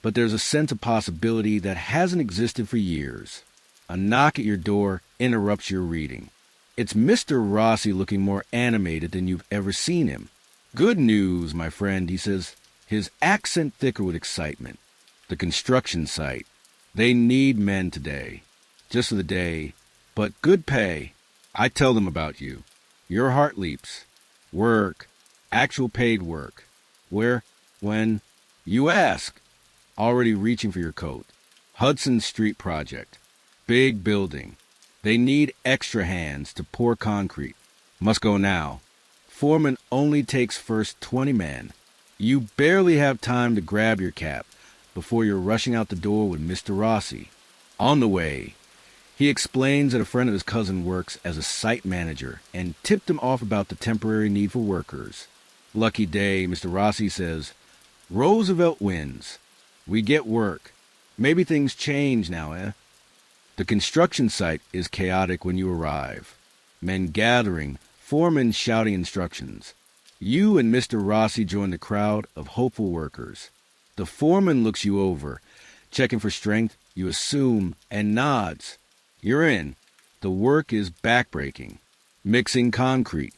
but there's a sense of possibility that hasn't existed for years. A knock at your door interrupts your reading. It's Mr. Rossi, looking more animated than you've ever seen him. "Good news, my friend," he says, his accent thicker with excitement. "The construction site. They need men today. Just for the day, but good pay. I tell them about you. Your heart leaps. Work. Actual paid work. Where? When? You ask. Already reaching for your coat. Hudson Street project. Big building. They need extra hands to pour concrete. Must go now. Foreman only takes first 20 men. You barely have time to grab your cap before you're rushing out the door with Mr. Rossi. On the way, he explains that a friend of his cousin works as a site manager and tipped him off about the temporary need for workers. Lucky day, Mr. Rossi says. Roosevelt wins. We get work. Maybe things change now, eh? The construction site is chaotic when you arrive. Men gathering, foremen shouting instructions. You and Mr. Rossi join the crowd of hopeful workers. The foreman looks you over, checking for strength, you assume, and nods. You're in. The work is backbreaking. Mixing concrete,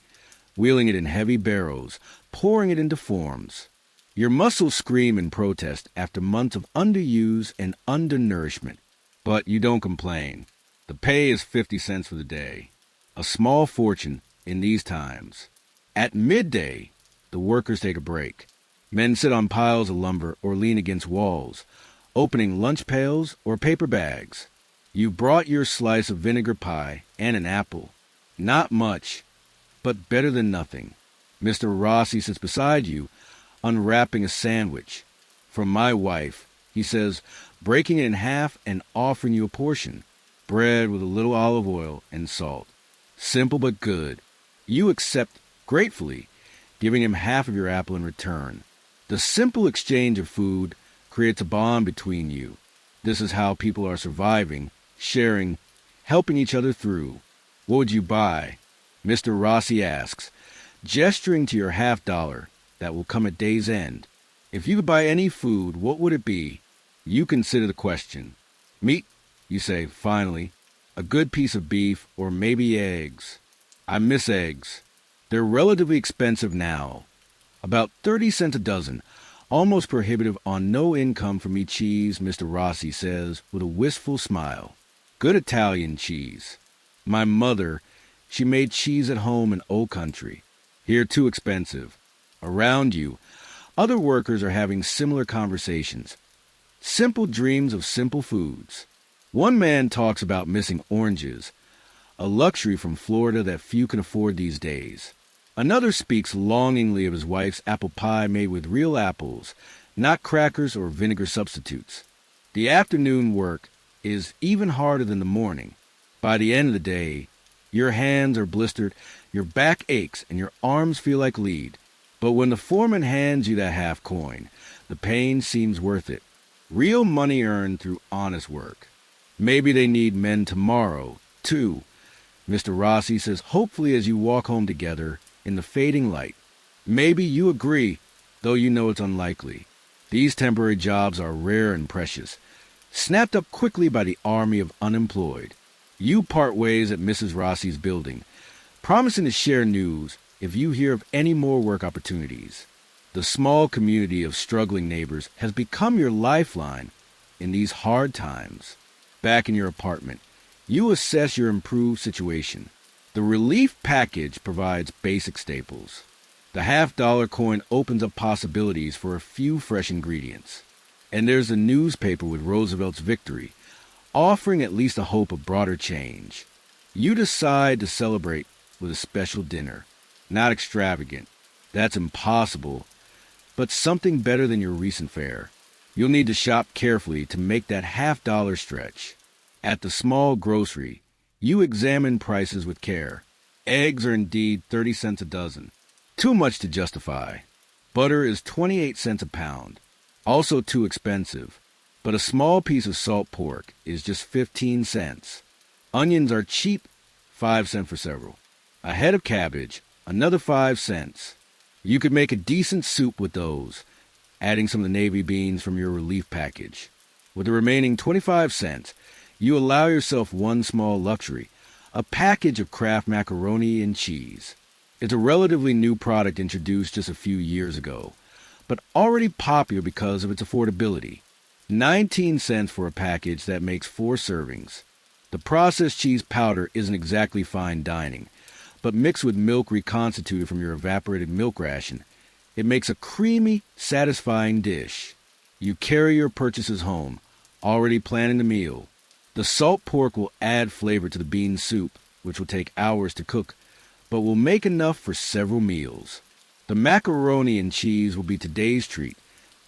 wheeling it in heavy barrels, pouring it into forms. Your muscles scream in protest after months of underuse and undernourishment. But you don't complain. The pay is 50 cents for the day. A small fortune in these times. At midday, the workers take a break. Men sit on piles of lumber or lean against walls, opening lunch pails or paper bags. You brought your slice of vinegar pie and an apple. Not much, but better than nothing. Mr. Rossi sits beside you, unwrapping a sandwich. From my wife, he says, breaking it in half and offering you a portion. Bread with a little olive oil and salt. Simple but good. You accept gratefully, giving him half of your apple in return. The simple exchange of food creates a bond between you. This is how people are surviving, sharing, helping each other through. What would you buy? Mr. Rossi asks, gesturing to your $50 that will come at day's end. If you could buy any food, what would it be? You consider the question. Meat, you say, finally. A good piece of beef, or maybe eggs. I miss eggs. They're relatively expensive now. About 30 cents a dozen. Almost prohibitive on no income from me cheese, Mr. Rossi says, with a wistful smile. Good Italian cheese. My mother, she made cheese at home in Old Country. Here too expensive. Around you, other workers are having similar conversations. Simple dreams of simple foods. One man talks about missing oranges, a luxury from Florida that few can afford these days. Another speaks longingly of his wife's apple pie made with real apples, not crackers or vinegar substitutes. The afternoon work is even harder than the morning. By the end of the day, your hands are blistered, your back aches, and your arms feel like lead. But when the foreman hands you that half coin, the pain seems worth it. Real money earned through honest work. Maybe they need men tomorrow, too, Mr. Rossi says hopefully as you walk home together in the fading light. Maybe you agree, though you know it's unlikely. These temporary jobs are rare and precious, snapped up quickly by the army of unemployed. You part ways at Mrs. Rossi's building, promising to share news if you hear of any more work opportunities. The small community of struggling neighbors has become your lifeline in these hard times. Back in your apartment, you assess your improved situation. The relief package provides basic staples. The $50 coin opens up possibilities for a few fresh ingredients. And there's a newspaper with Roosevelt's victory, offering at least a hope of broader change. You decide to celebrate with a special dinner. Not extravagant. That's impossible. But something better than your recent fare. You'll need to shop carefully to make that half-dollar stretch. At the small grocery, you examine prices with care. Eggs are indeed 30 cents a dozen. Too much to justify. Butter is 28 cents a pound. Also too expensive. But a small piece of salt pork is just 15 cents. Onions are cheap, 5 cents for several. A head of cabbage, another 5 cents. You could make a decent soup with those, adding some of the navy beans from your relief package. With the remaining 25 cents, you allow yourself one small luxury, a package of Kraft macaroni and cheese. It's a relatively new product introduced just a few years ago, but already popular because of its affordability. 19 cents for a package that makes 4 servings. The processed cheese powder isn't exactly fine dining, but mixed with milk reconstituted from your evaporated milk ration, it makes a creamy, satisfying dish. You carry your purchases home, already planning the meal. The salt pork will add flavor to the bean soup, which will take hours to cook, but will make enough for several meals. The macaroni and cheese will be today's treat,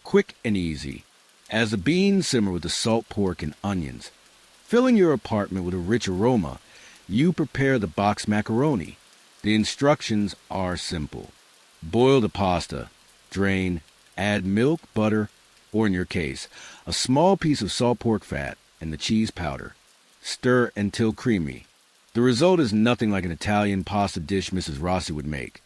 quick and easy. As the beans simmer with the salt pork and onions, filling your apartment with a rich aroma, you prepare the boxed macaroni. The instructions are simple. Boil the pasta, drain, add milk, butter, or in your case, a small piece of salt pork fat and the cheese powder. Stir until creamy. The result is nothing like an Italian pasta dish Mrs. Rossi would make,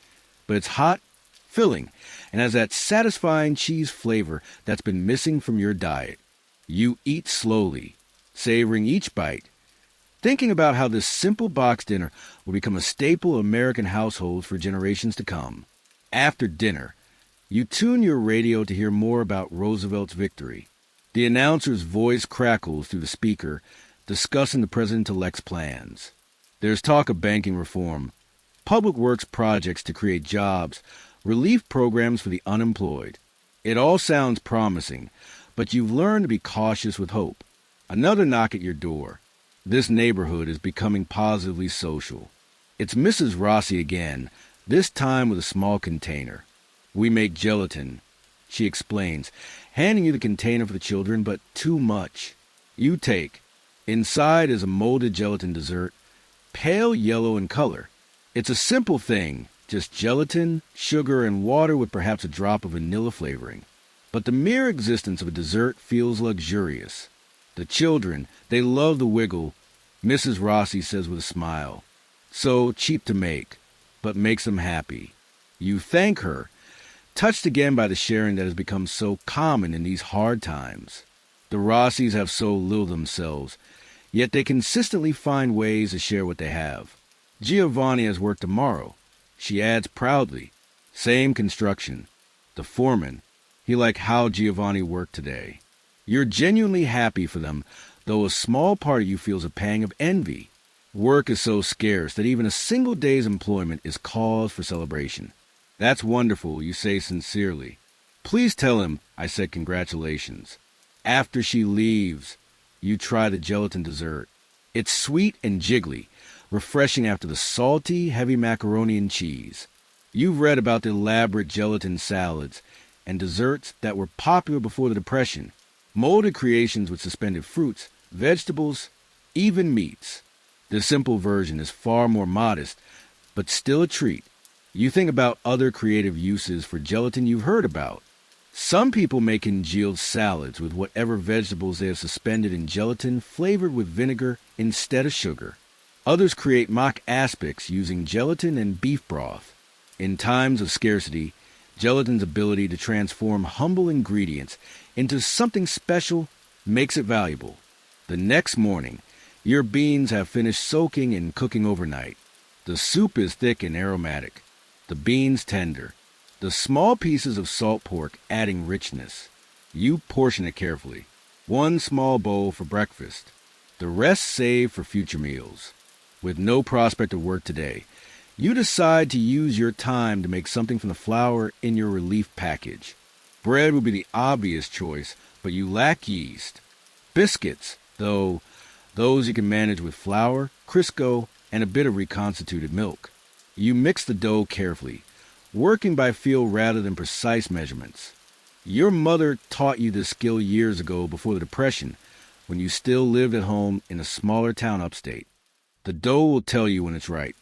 but it's hot, filling, and has that satisfying cheese flavor that's been missing from your diet. You eat slowly, savoring each bite, thinking about how this simple box dinner will become a staple of American households for generations to come. After dinner, you tune your radio to hear more about Roosevelt's victory. The announcer's voice crackles through the speaker, discussing the president-elect's plans. There's talk of banking reform, public works projects to create jobs, relief programs for the unemployed. It all sounds promising, but you've learned to be cautious with hope. Another knock at your door. This neighborhood is becoming positively social. It's Mrs. Rossi again, this time with a small container. We make gelatin, she explains, handing you the container for the children, but too much. You take. Inside is a molded gelatin dessert, pale yellow in color. It's a simple thing, just gelatin, sugar, and water with perhaps a drop of vanilla flavoring. But the mere existence of a dessert feels luxurious. The children, they love the wiggle, Mrs. Rossi says with a smile. So cheap to make, but makes them happy. You thank her, touched again by the sharing that has become so common in these hard times. The Rossis have so little themselves, yet they consistently find ways to share what they have. Giovanni has work tomorrow, she adds proudly. Same construction. The foreman, he liked how Giovanni worked today. You're genuinely happy for them, though a small part of you feels a pang of envy. Work is so scarce that even a single day's employment is cause for celebration. That's wonderful, you say sincerely. Please tell him I said congratulations. After she leaves, you try the gelatin dessert. It's sweet and jiggly, refreshing after the salty, heavy macaroni and cheese. You've read about the elaborate gelatin salads and desserts that were popular before the Depression. Molded creations with suspended fruits, vegetables, even meats. The simple version is far more modest, but still a treat. You think about other creative uses for gelatin you've heard about. Some people make congealed salads with whatever vegetables they have suspended in gelatin flavored with vinegar instead of sugar. Others create mock aspics using gelatin and beef broth. In times of scarcity, gelatin's ability to transform humble ingredients into something special makes it valuable. The next morning, your beans have finished soaking and cooking overnight. The soup is thick and aromatic, the beans tender, the small pieces of salt pork adding richness. You portion it carefully. One small bowl for breakfast, the rest saved for future meals. With no prospect of work today, you decide to use your time to make something from the flour in your relief package. Bread would be the obvious choice, but you lack yeast. Biscuits, though, those you can manage with flour, Crisco, and a bit of reconstituted milk. You mix the dough carefully, working by feel rather than precise measurements. Your mother taught you this skill years ago before the Depression, when you still lived at home in a smaller town upstate. The dough will tell you when it's right,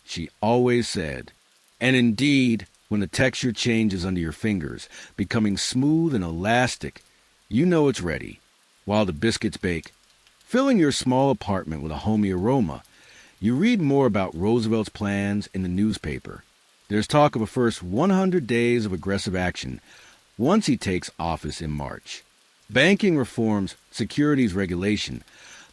she always said. And indeed, when the texture changes under your fingers, becoming smooth and elastic, you know it's ready. While the biscuits bake, filling your small apartment with a homey aroma, you read more about Roosevelt's plans in the newspaper. There's talk of a first 100 days of aggressive action once he takes office in March. Banking reforms, securities regulation,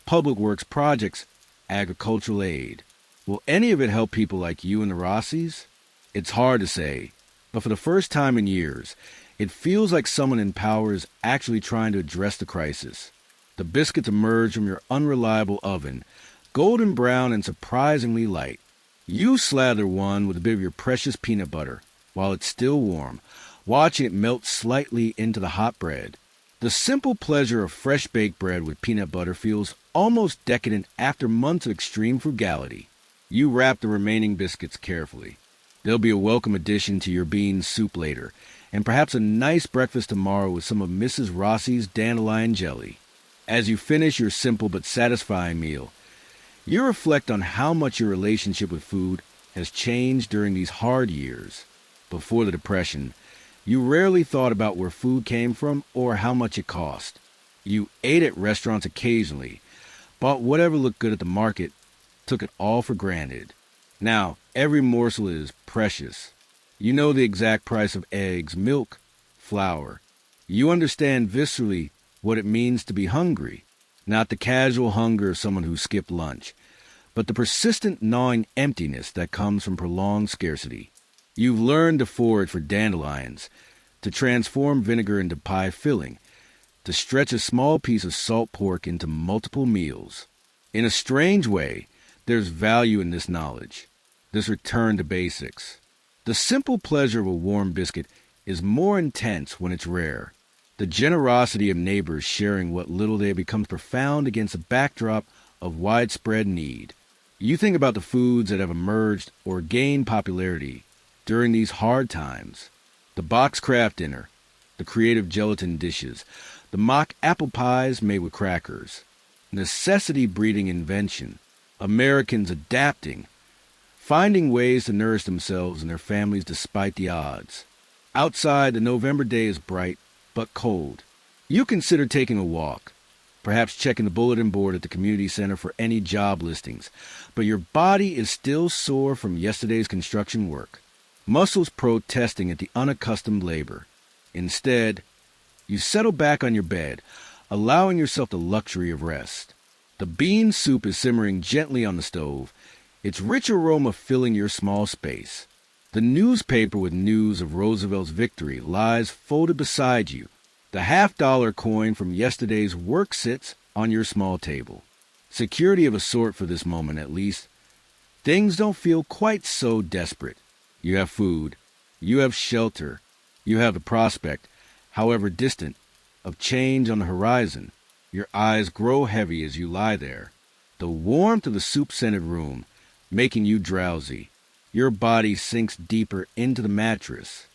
public works projects, agricultural aid. Will any of it help people like you and the Rossis? It's hard to say, but for the first time in years, it feels like someone in power is actually trying to address the crisis. The biscuits emerge from your unreliable oven, golden brown and surprisingly light. You slather one with a bit of your precious peanut butter while it's still warm, watching it melt slightly into the hot bread. The simple pleasure of fresh baked bread with peanut butter feels almost decadent after months of extreme frugality. You wrap the remaining biscuits carefully. They'll be a welcome addition to your bean soup later, and perhaps a nice breakfast tomorrow with some of Mrs. Rossi's dandelion jelly. As you finish your simple but satisfying meal, you reflect on how much your relationship with food has changed during these hard years. Before the Depression, you rarely thought about where food came from or how much it cost. You ate at restaurants occasionally, bought whatever looked good at the market, took it all for granted. Now, every morsel is precious. You know the exact price of eggs, milk, flour. You understand viscerally what it means to be hungry. Not the casual hunger of someone who skipped lunch, but the persistent gnawing emptiness that comes from prolonged scarcity. You've learned to forage for dandelions, to transform vinegar into pie filling, to stretch a small piece of salt pork into multiple meals. In a strange way, there's value in this knowledge, this return to basics. The simple pleasure of a warm biscuit is more intense when it's rare. The generosity of neighbors sharing what little they have becomes profound against a backdrop of widespread need. You think about the foods that have emerged or gained popularity during these hard times. The box Kraft dinner, the creative gelatin dishes, the mock apple pies made with crackers. Necessity breeding invention. Americans adapting, finding ways to nourish themselves and their families despite the odds. Outside, the November day is bright, but cold. You consider taking a walk, perhaps checking the bulletin board at the community center for any job listings, but your body is still sore from yesterday's construction work. Muscles protesting at the unaccustomed labor. Instead, you settle back on your bed, allowing yourself the luxury of rest. The bean soup is simmering gently on the stove, its rich aroma filling your small space. The newspaper with news of Roosevelt's victory lies folded beside you. The half-dollar coin from yesterday's work sits on your small table. Security of a sort for this moment, at least. Things don't feel quite so desperate. You have food. You have shelter. You have the prospect, however distant, of change on the horizon. Your eyes grow heavy as you lie there. The warmth of the soup-scented room, making you drowsy. Your body sinks deeper into the mattress.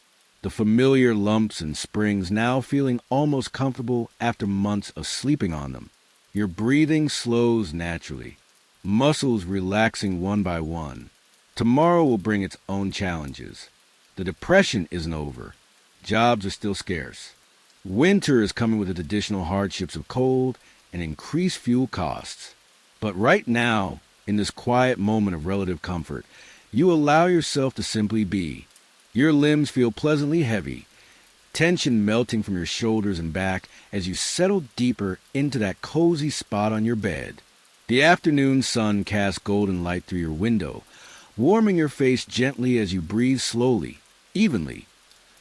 The familiar lumps and springs now feeling almost comfortable after months of sleeping on them. Your breathing slows naturally, muscles relaxing one by one. Tomorrow will bring its own challenges. The Depression isn't over. Jobs are still scarce. Winter is coming with its additional hardships of cold and increased fuel costs. But right now, in this quiet moment of relative comfort, you allow yourself to simply be. Your limbs feel pleasantly heavy, tension melting from your shoulders and back as you settle deeper into that cozy spot on your bed. The afternoon sun casts golden light through your window, warming your face gently as you breathe slowly, evenly,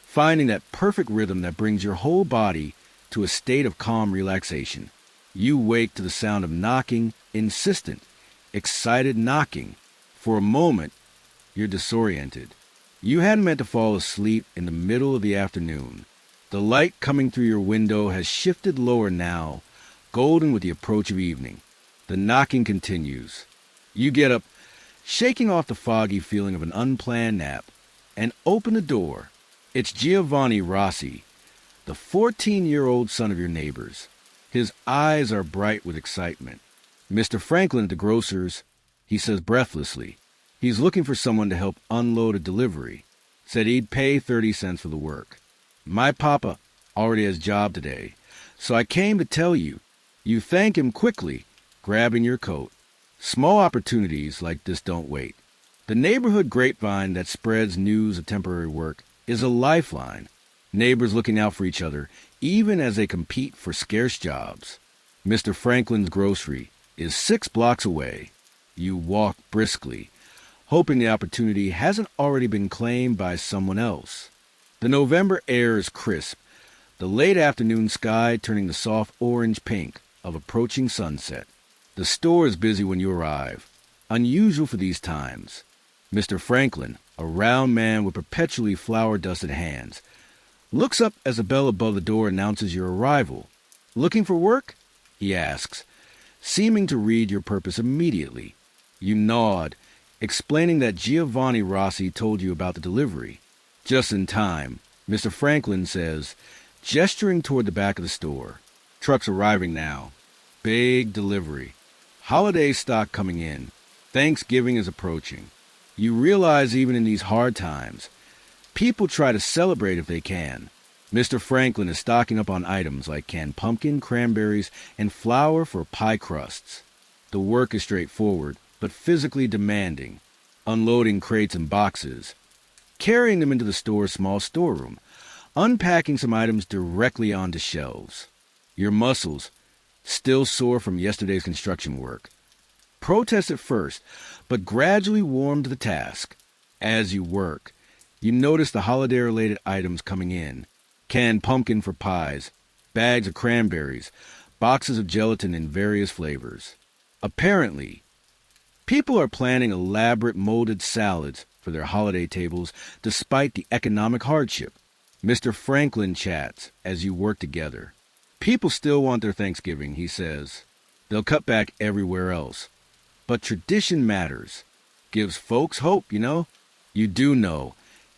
finding that perfect rhythm that brings your whole body to a state of calm relaxation. You wake to the sound of knocking, insistent, excited knocking. For a moment, you're disoriented. You hadn't meant to fall asleep in the middle of the afternoon. The light coming through your window has shifted lower now, golden with the approach of evening. The knocking continues. You get up, shaking off the foggy feeling of an unplanned nap, and open the door. It's Giovanni Rossi, the 14-year-old son of your neighbors. His eyes are bright with excitement. Mr. Franklin at the grocer's, he says breathlessly. He's looking for someone to help unload a delivery. Said he'd pay 30 cents for the work. My papa already has job today, so I came to tell you. You thank him quickly, grabbing your coat. Small opportunities like this don't wait. The neighborhood grapevine that spreads news of temporary work is a lifeline. Neighbors looking out for each other, even as they compete for scarce jobs. Mr. Franklin's grocery is 6 blocks away. You walk briskly, hoping the opportunity hasn't already been claimed by someone else. The November air is crisp, the late afternoon sky turning the soft orange pink of approaching sunset. The store is busy when you arrive, unusual for these times. Mr. Franklin, a round man with perpetually flour-dusted hands, looks up as a bell above the door announces your arrival. Looking for work? He asks, seeming to read your purpose immediately. You nod, explaining that Giovanni Rossi told you about the delivery. Just in time, Mr. Franklin says, gesturing toward the back of the store. Truck's arriving now. Big delivery. Holiday stock coming in. Thanksgiving is approaching. You realize even in these hard times, people try to celebrate if they can. Mr. Franklin is stocking up on items like canned pumpkin, cranberries, and flour for pie crusts. The work is straightforward, but physically demanding. Unloading crates and boxes, carrying them into the store's small storeroom, unpacking some items directly onto shelves. Your muscles, still sore from yesterday's construction work, protest at first, but gradually warm to the task. As you work, you notice the holiday-related items coming in. Canned pumpkin for pies, bags of cranberries, boxes of gelatin in various flavors. Apparently, people are planning elaborate molded salads for their holiday tables despite the economic hardship. Mr. Franklin chats as you work together. People still want their Thanksgiving, he says. They'll cut back everywhere else. But tradition matters. Gives folks hope, you know? You do know.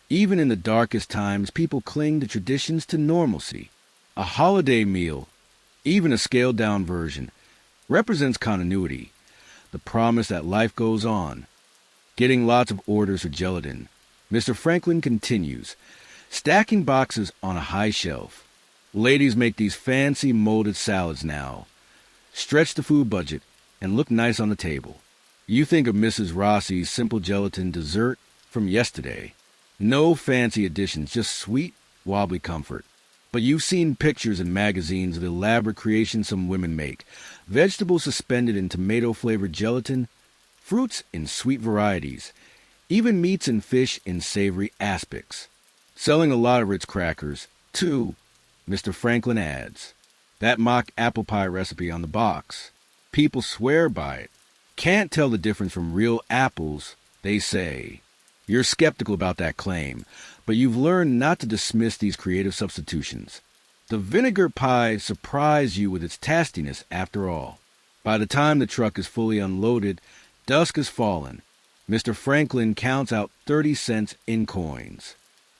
Even in the darkest times, people cling to traditions to normalcy. A holiday meal, even a scaled-down version, represents continuity, the promise that life goes on. Getting lots of orders for gelatin, Mr. Franklin continues, stacking boxes on a high shelf. Ladies make these fancy molded salads now. Stretch the food budget and look nice on the table. You think of Mrs. Rossi's simple gelatin dessert from yesterday. No fancy additions, just sweet, wobbly comfort. But you've seen pictures in magazines of the elaborate creations some women make. Vegetables suspended in tomato-flavored gelatin, fruits in sweet varieties, even meats and fish in savory aspics. Selling a lot of Ritz crackers, too, Mr. Franklin adds. That mock apple pie recipe on the box. People swear by it. Can't tell the difference from real apples, they say. You're skeptical about that claim, but you've learned not to dismiss these creative substitutions. The vinegar pie surprised you with its tastiness after all. By the time the truck is fully unloaded, dusk has fallen. Mr. Franklin counts out 30 cents in coins.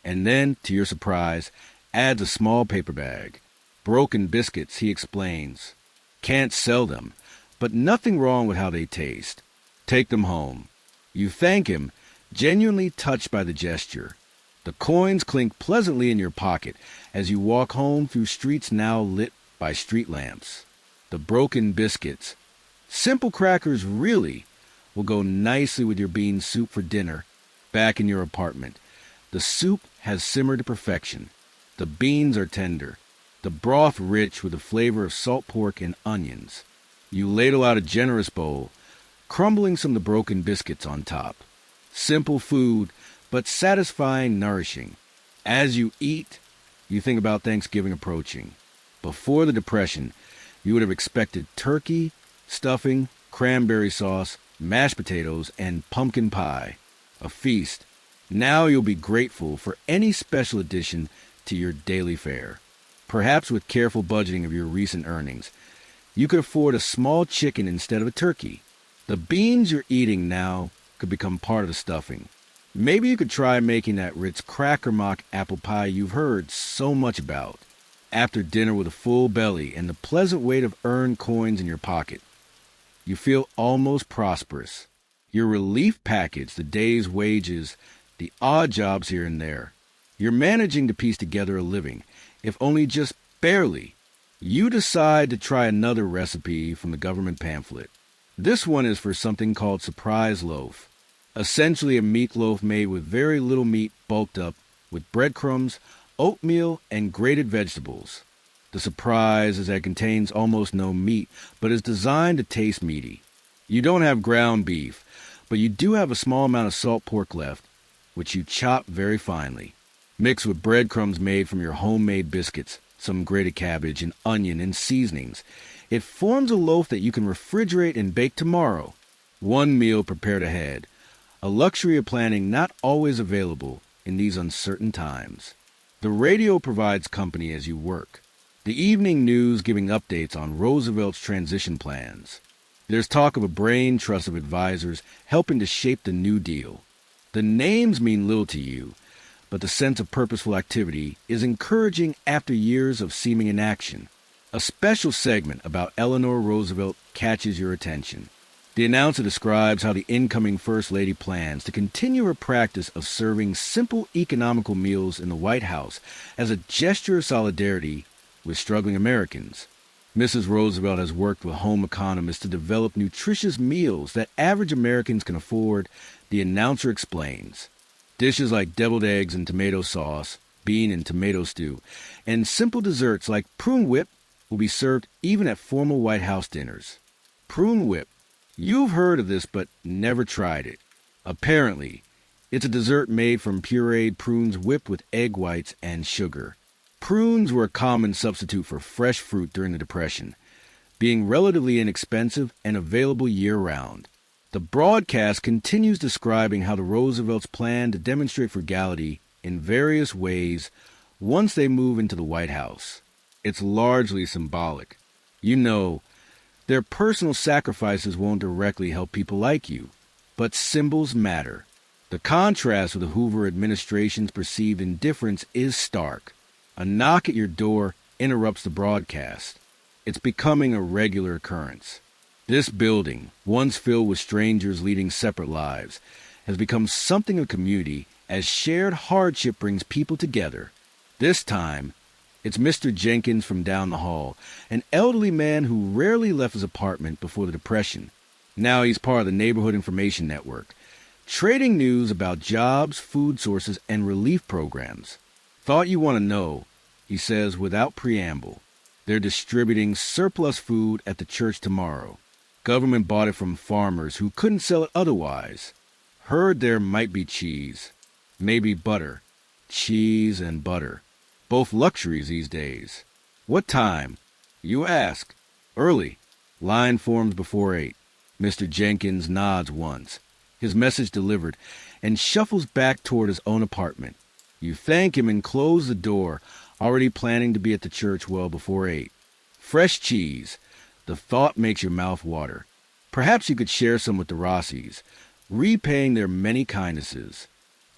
And then, to your surprise, adds a small paper bag. Broken biscuits, he explains. Can't sell them, but nothing wrong with how they taste. Take them home. You thank him, genuinely touched by the gesture. The coins clink pleasantly in your pocket as you walk home through streets now lit by street lamps. The broken biscuits, simple crackers really, will go nicely with your bean soup for dinner back in your apartment. The soup has simmered to perfection. The beans are tender, the broth rich with the flavor of salt pork and onions. You ladle out a generous bowl, crumbling some of the broken biscuits on top. Simple food, but satisfying, nourishing. As you eat, you think about Thanksgiving approaching. Before the Depression, you would have expected turkey, stuffing, cranberry sauce, mashed potatoes, and pumpkin pie. A feast. Now you'll be grateful for any special edition to your daily fare. Perhaps with careful budgeting of your recent earnings, you could afford a small chicken instead of a turkey. The beans you're eating now could become part of the stuffing. Maybe you could try making that Ritz Cracker Mock apple pie you've heard so much about. After dinner with a full belly and the pleasant weight of earned coins in your pocket, you feel almost prosperous. Your relief package, the day's wages, the odd jobs here and there. You're managing to piece together a living, if only just barely. You decide to try another recipe from the government pamphlet. This one is for something called surprise loaf. Essentially a meatloaf made with very little meat bulked up with breadcrumbs, oatmeal, and grated vegetables. The surprise is that it contains almost no meat, but is designed to taste meaty. You don't have ground beef, but you do have a small amount of salt pork left, which you chop very finely. Mixed with breadcrumbs made from your homemade biscuits, some grated cabbage and onion and seasonings, it forms a loaf that you can refrigerate and bake tomorrow. One meal prepared ahead, a luxury of planning not always available in these uncertain times. The radio provides company as you work. The evening news giving updates on Roosevelt's transition plans. There's talk of a brain trust of advisors helping to shape the New Deal. The names mean little to you, but the sense of purposeful activity is encouraging after years of seeming inaction. A special segment about Eleanor Roosevelt catches your attention. The announcer describes how the incoming First Lady plans to continue her practice of serving simple economical meals in the White House as a gesture of solidarity with struggling Americans. Mrs. Roosevelt has worked with home economists to develop nutritious meals that average Americans can afford, the announcer explains. Dishes like deviled eggs and tomato sauce, bean and tomato stew, and simple desserts like prune whip will be served even at formal White House dinners. Prune whip. You've heard of this but never tried it. Apparently, it's a dessert made from pureed prunes whipped with egg whites and sugar. Prunes were a common substitute for fresh fruit during the Depression, being relatively inexpensive and available year-round. The broadcast continues describing how the Roosevelts plan to demonstrate frugality in various ways once they move into the White House. It's largely symbolic. You know, their personal sacrifices won't directly help people like you, but symbols matter. The contrast with the Hoover administration's perceived indifference is stark. A knock at your door interrupts the broadcast. It's becoming a regular occurrence. This building, once filled with strangers leading separate lives, has become something of a community as shared hardship brings people together. This time, it's Mr. Jenkins from down the hall, an elderly man who rarely left his apartment before the Depression. Now he's part of the Neighborhood Information Network, trading news about jobs, food sources, and relief programs. Thought you want to know, he says without preamble. They're distributing surplus food at the church tomorrow. Government bought it from farmers who couldn't sell it otherwise. Heard there might be cheese, maybe butter. Cheese and butter. Both luxuries these days. What time? You ask. Early. Line forms before 8. Mr. Jenkins nods once, his message delivered, and shuffles back toward his own apartment. You thank him and close the door, already planning to be at the church well before 8. Fresh cheese. The thought makes your mouth water. Perhaps you could share some with the Rossis, repaying their many kindnesses.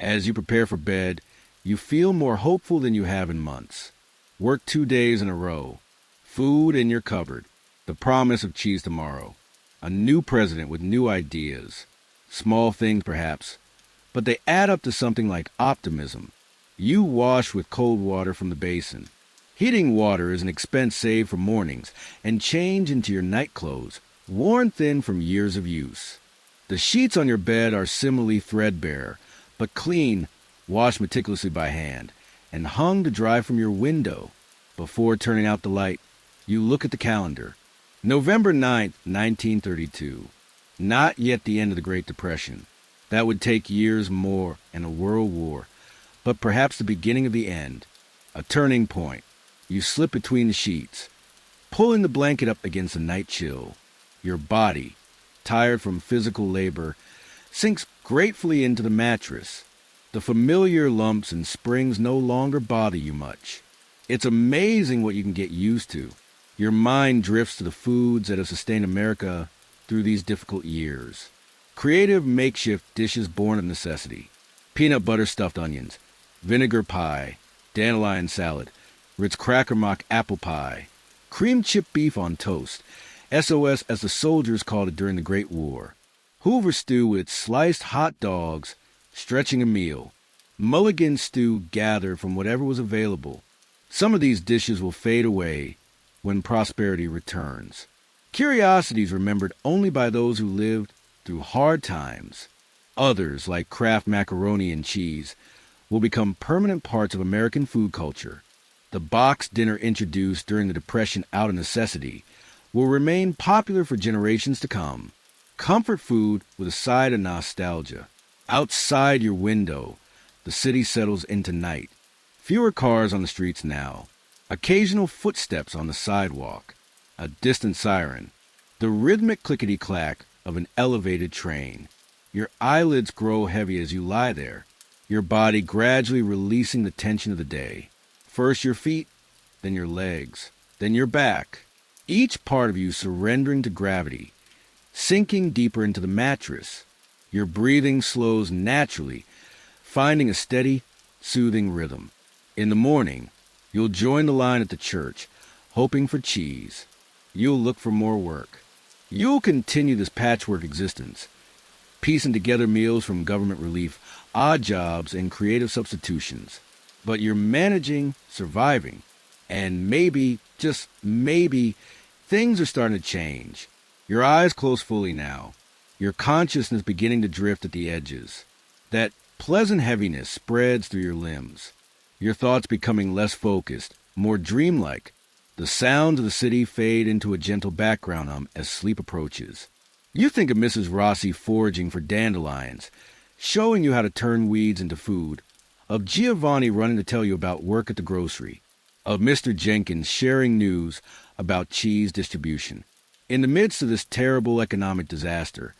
As you prepare for bed, you feel more hopeful than you have in months. Work 2 days in a row. Food in your cupboard. The promise of cheese tomorrow. A new president with new ideas. Small things, perhaps, but they add up to something like optimism. You wash with cold water from the basin. Heating water is an expense saved for mornings, and change into your night clothes, worn thin from years of use. The sheets on your bed are similarly threadbare, but clean, washed meticulously by hand, and hung to dry from your window. Before turning out the light, you look at the calendar. November 9th, 1932. Not yet the end of the Great Depression. That would take years more and a world war, but perhaps the beginning of the end. A turning point. You slip between the sheets, pulling the blanket up against the night chill. Your body, tired from physical labor, sinks gratefully into the mattress. The familiar lumps and springs no longer bother you much. It's amazing what you can get used to. Your mind drifts to the foods that have sustained America through these difficult years. Creative makeshift dishes born of necessity. Peanut butter stuffed onions, vinegar pie, dandelion salad, Ritz cracker mock apple pie, cream chip beef on toast, SOS as the soldiers called it during the Great War, Hoover Stew with sliced hot dogs, stretching a meal, mulligan stew gathered from whatever was available. Some of these dishes will fade away when prosperity returns. Curiosities remembered only by those who lived through hard times. Others, like Kraft macaroni and cheese, will become permanent parts of American food culture. The box dinner introduced during the Depression out of necessity will remain popular for generations to come. Comfort food with a side of nostalgia. Outside your window, the city settles into night. Fewer cars on the streets now. Occasional footsteps on the sidewalk. A distant siren. The rhythmic clickety-clack of an elevated train. Your eyelids grow heavy as you lie there, your body gradually releasing the tension of the day. First your feet, then your legs, then your back. Each part of you surrendering to gravity, sinking deeper into the mattress. Your breathing slows naturally, finding a steady, soothing rhythm. In the morning, you'll join the line at the church, hoping for cheese. You'll look for more work. You'll continue this patchwork existence, piecing together meals from government relief, odd jobs, and creative substitutions. But you're managing, surviving, and maybe, just maybe, things are starting to change. Your eyes close fully now, your consciousness beginning to drift at the edges. That pleasant heaviness spreads through your limbs, your thoughts becoming less focused, more dreamlike. The sounds of the city fade into a gentle background hum as sleep approaches. You think of Mrs. Rossi foraging for dandelions, showing you how to turn weeds into food, of Giovanni running to tell you about work at the grocery, of Mr. Jenkins sharing news about cheese distribution. In the midst of this terrible economic disaster,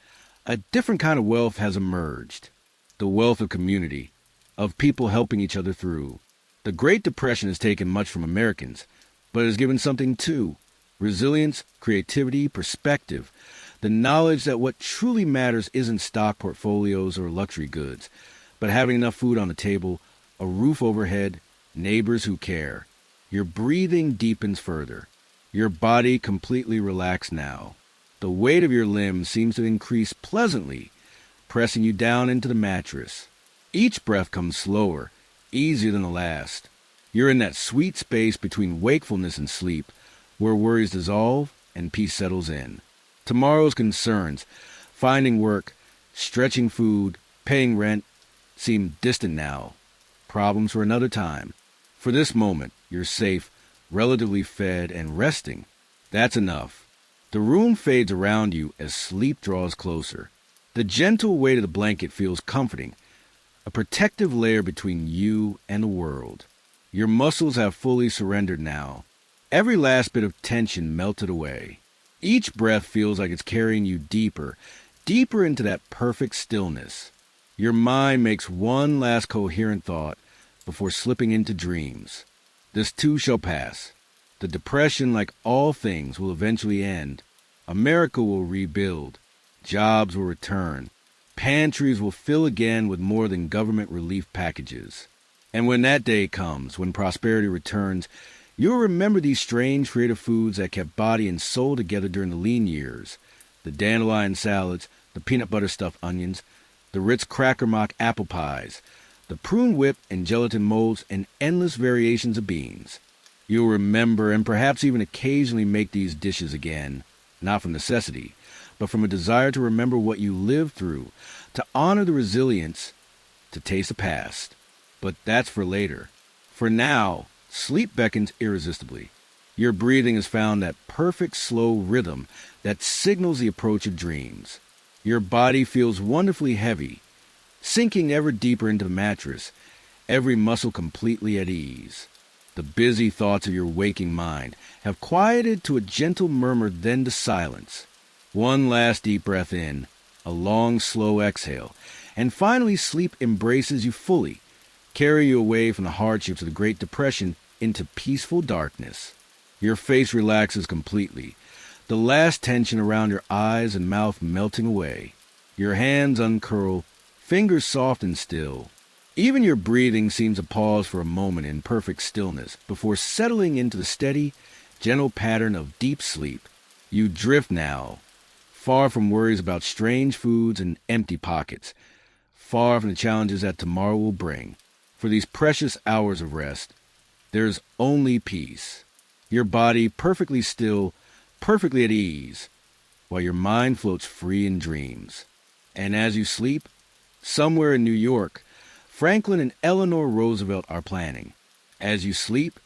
a different kind of wealth has emerged. The wealth of community, of people helping each other through. The Great Depression has taken much from Americans, but has given something too. Resilience, creativity, perspective. The knowledge that what truly matters isn't stock portfolios or luxury goods, but having enough food on the table, a roof overhead, neighbors who care. Your breathing deepens further. Your body completely relaxed now. The weight of your limbs seems to increase pleasantly, pressing you down into the mattress. Each breath comes slower, easier than the last. You're in that sweet space between wakefulness and sleep, where worries dissolve and peace settles in. Tomorrow's concerns, finding work, stretching food, paying rent, seem distant now. Problems for another time. For this moment, you're safe, relatively fed, and resting. That's enough. The room fades around you as sleep draws closer. The gentle weight of the blanket feels comforting, a protective layer between you and the world. Your muscles have fully surrendered now. Every last bit of tension melted away. Each breath feels like it's carrying you deeper, deeper into that perfect stillness. Your mind makes one last coherent thought before slipping into dreams. This too shall pass. The depression, like all things, will eventually end. America will rebuild. Jobs will return. Pantries will fill again with more than government relief packages. And when that day comes, when prosperity returns, you'll remember these strange creative foods that kept body and soul together during the lean years. The dandelion salads, the peanut butter stuffed onions, the Ritz cracker mock apple pies, the prune whip and gelatin molds, and endless variations of beans. You'll remember and perhaps even occasionally make these dishes again, not from necessity, but from a desire to remember what you lived through, to honor the resilience, to taste the past. But that's for later. For now, sleep beckons irresistibly. Your breathing has found that perfect slow rhythm that signals the approach of dreams. Your body feels wonderfully heavy, sinking ever deeper into the mattress, every muscle completely at ease. The busy thoughts of your waking mind have quieted to a gentle murmur, then to silence. One last deep breath in, a long, slow exhale, And finally, sleep embraces you fully, carrying you away from the hardships of the Great Depression into peaceful darkness. Your face relaxes completely, the last tension around your eyes and mouth melting away. Your hands uncurl, fingers soft and still. Even your breathing seems to pause for a moment in perfect stillness before settling into the steady, gentle pattern of deep sleep. You drift now, far from worries about strange foods and empty pockets, far from the challenges that tomorrow will bring. For these precious hours of rest, there's only peace. Your body perfectly still, perfectly at ease, while your mind floats free in dreams. And as you sleep, somewhere in New York, Franklin and Eleanor Roosevelt are planning. As you sleep,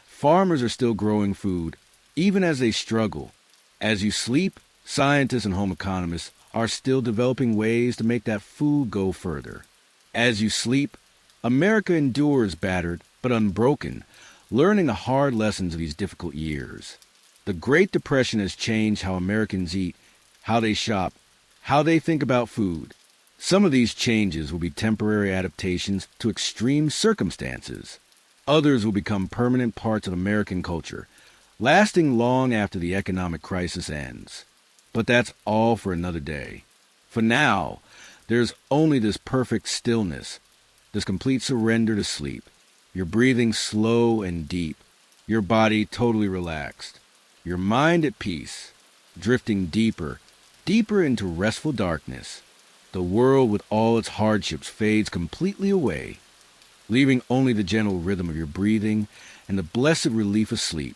farmers are still growing food, even as they struggle. As you sleep, scientists and home economists are still developing ways to make that food go further. As you sleep, America endures battered but unbroken, learning the hard lessons of these difficult years. The Great Depression has changed how Americans eat, how they shop, how they think about food. Some of these changes will be temporary adaptations to extreme circumstances. Others will become permanent parts of American culture, lasting long after the economic crisis ends. But that's all for another day. For now, there's only this perfect stillness, this complete surrender to sleep. Your breathing slow and deep, your body totally relaxed, your mind at peace, drifting deeper, deeper into restful darkness. The world with all its hardships fades completely away, leaving only the gentle rhythm of your breathing and the blessed relief of sleep.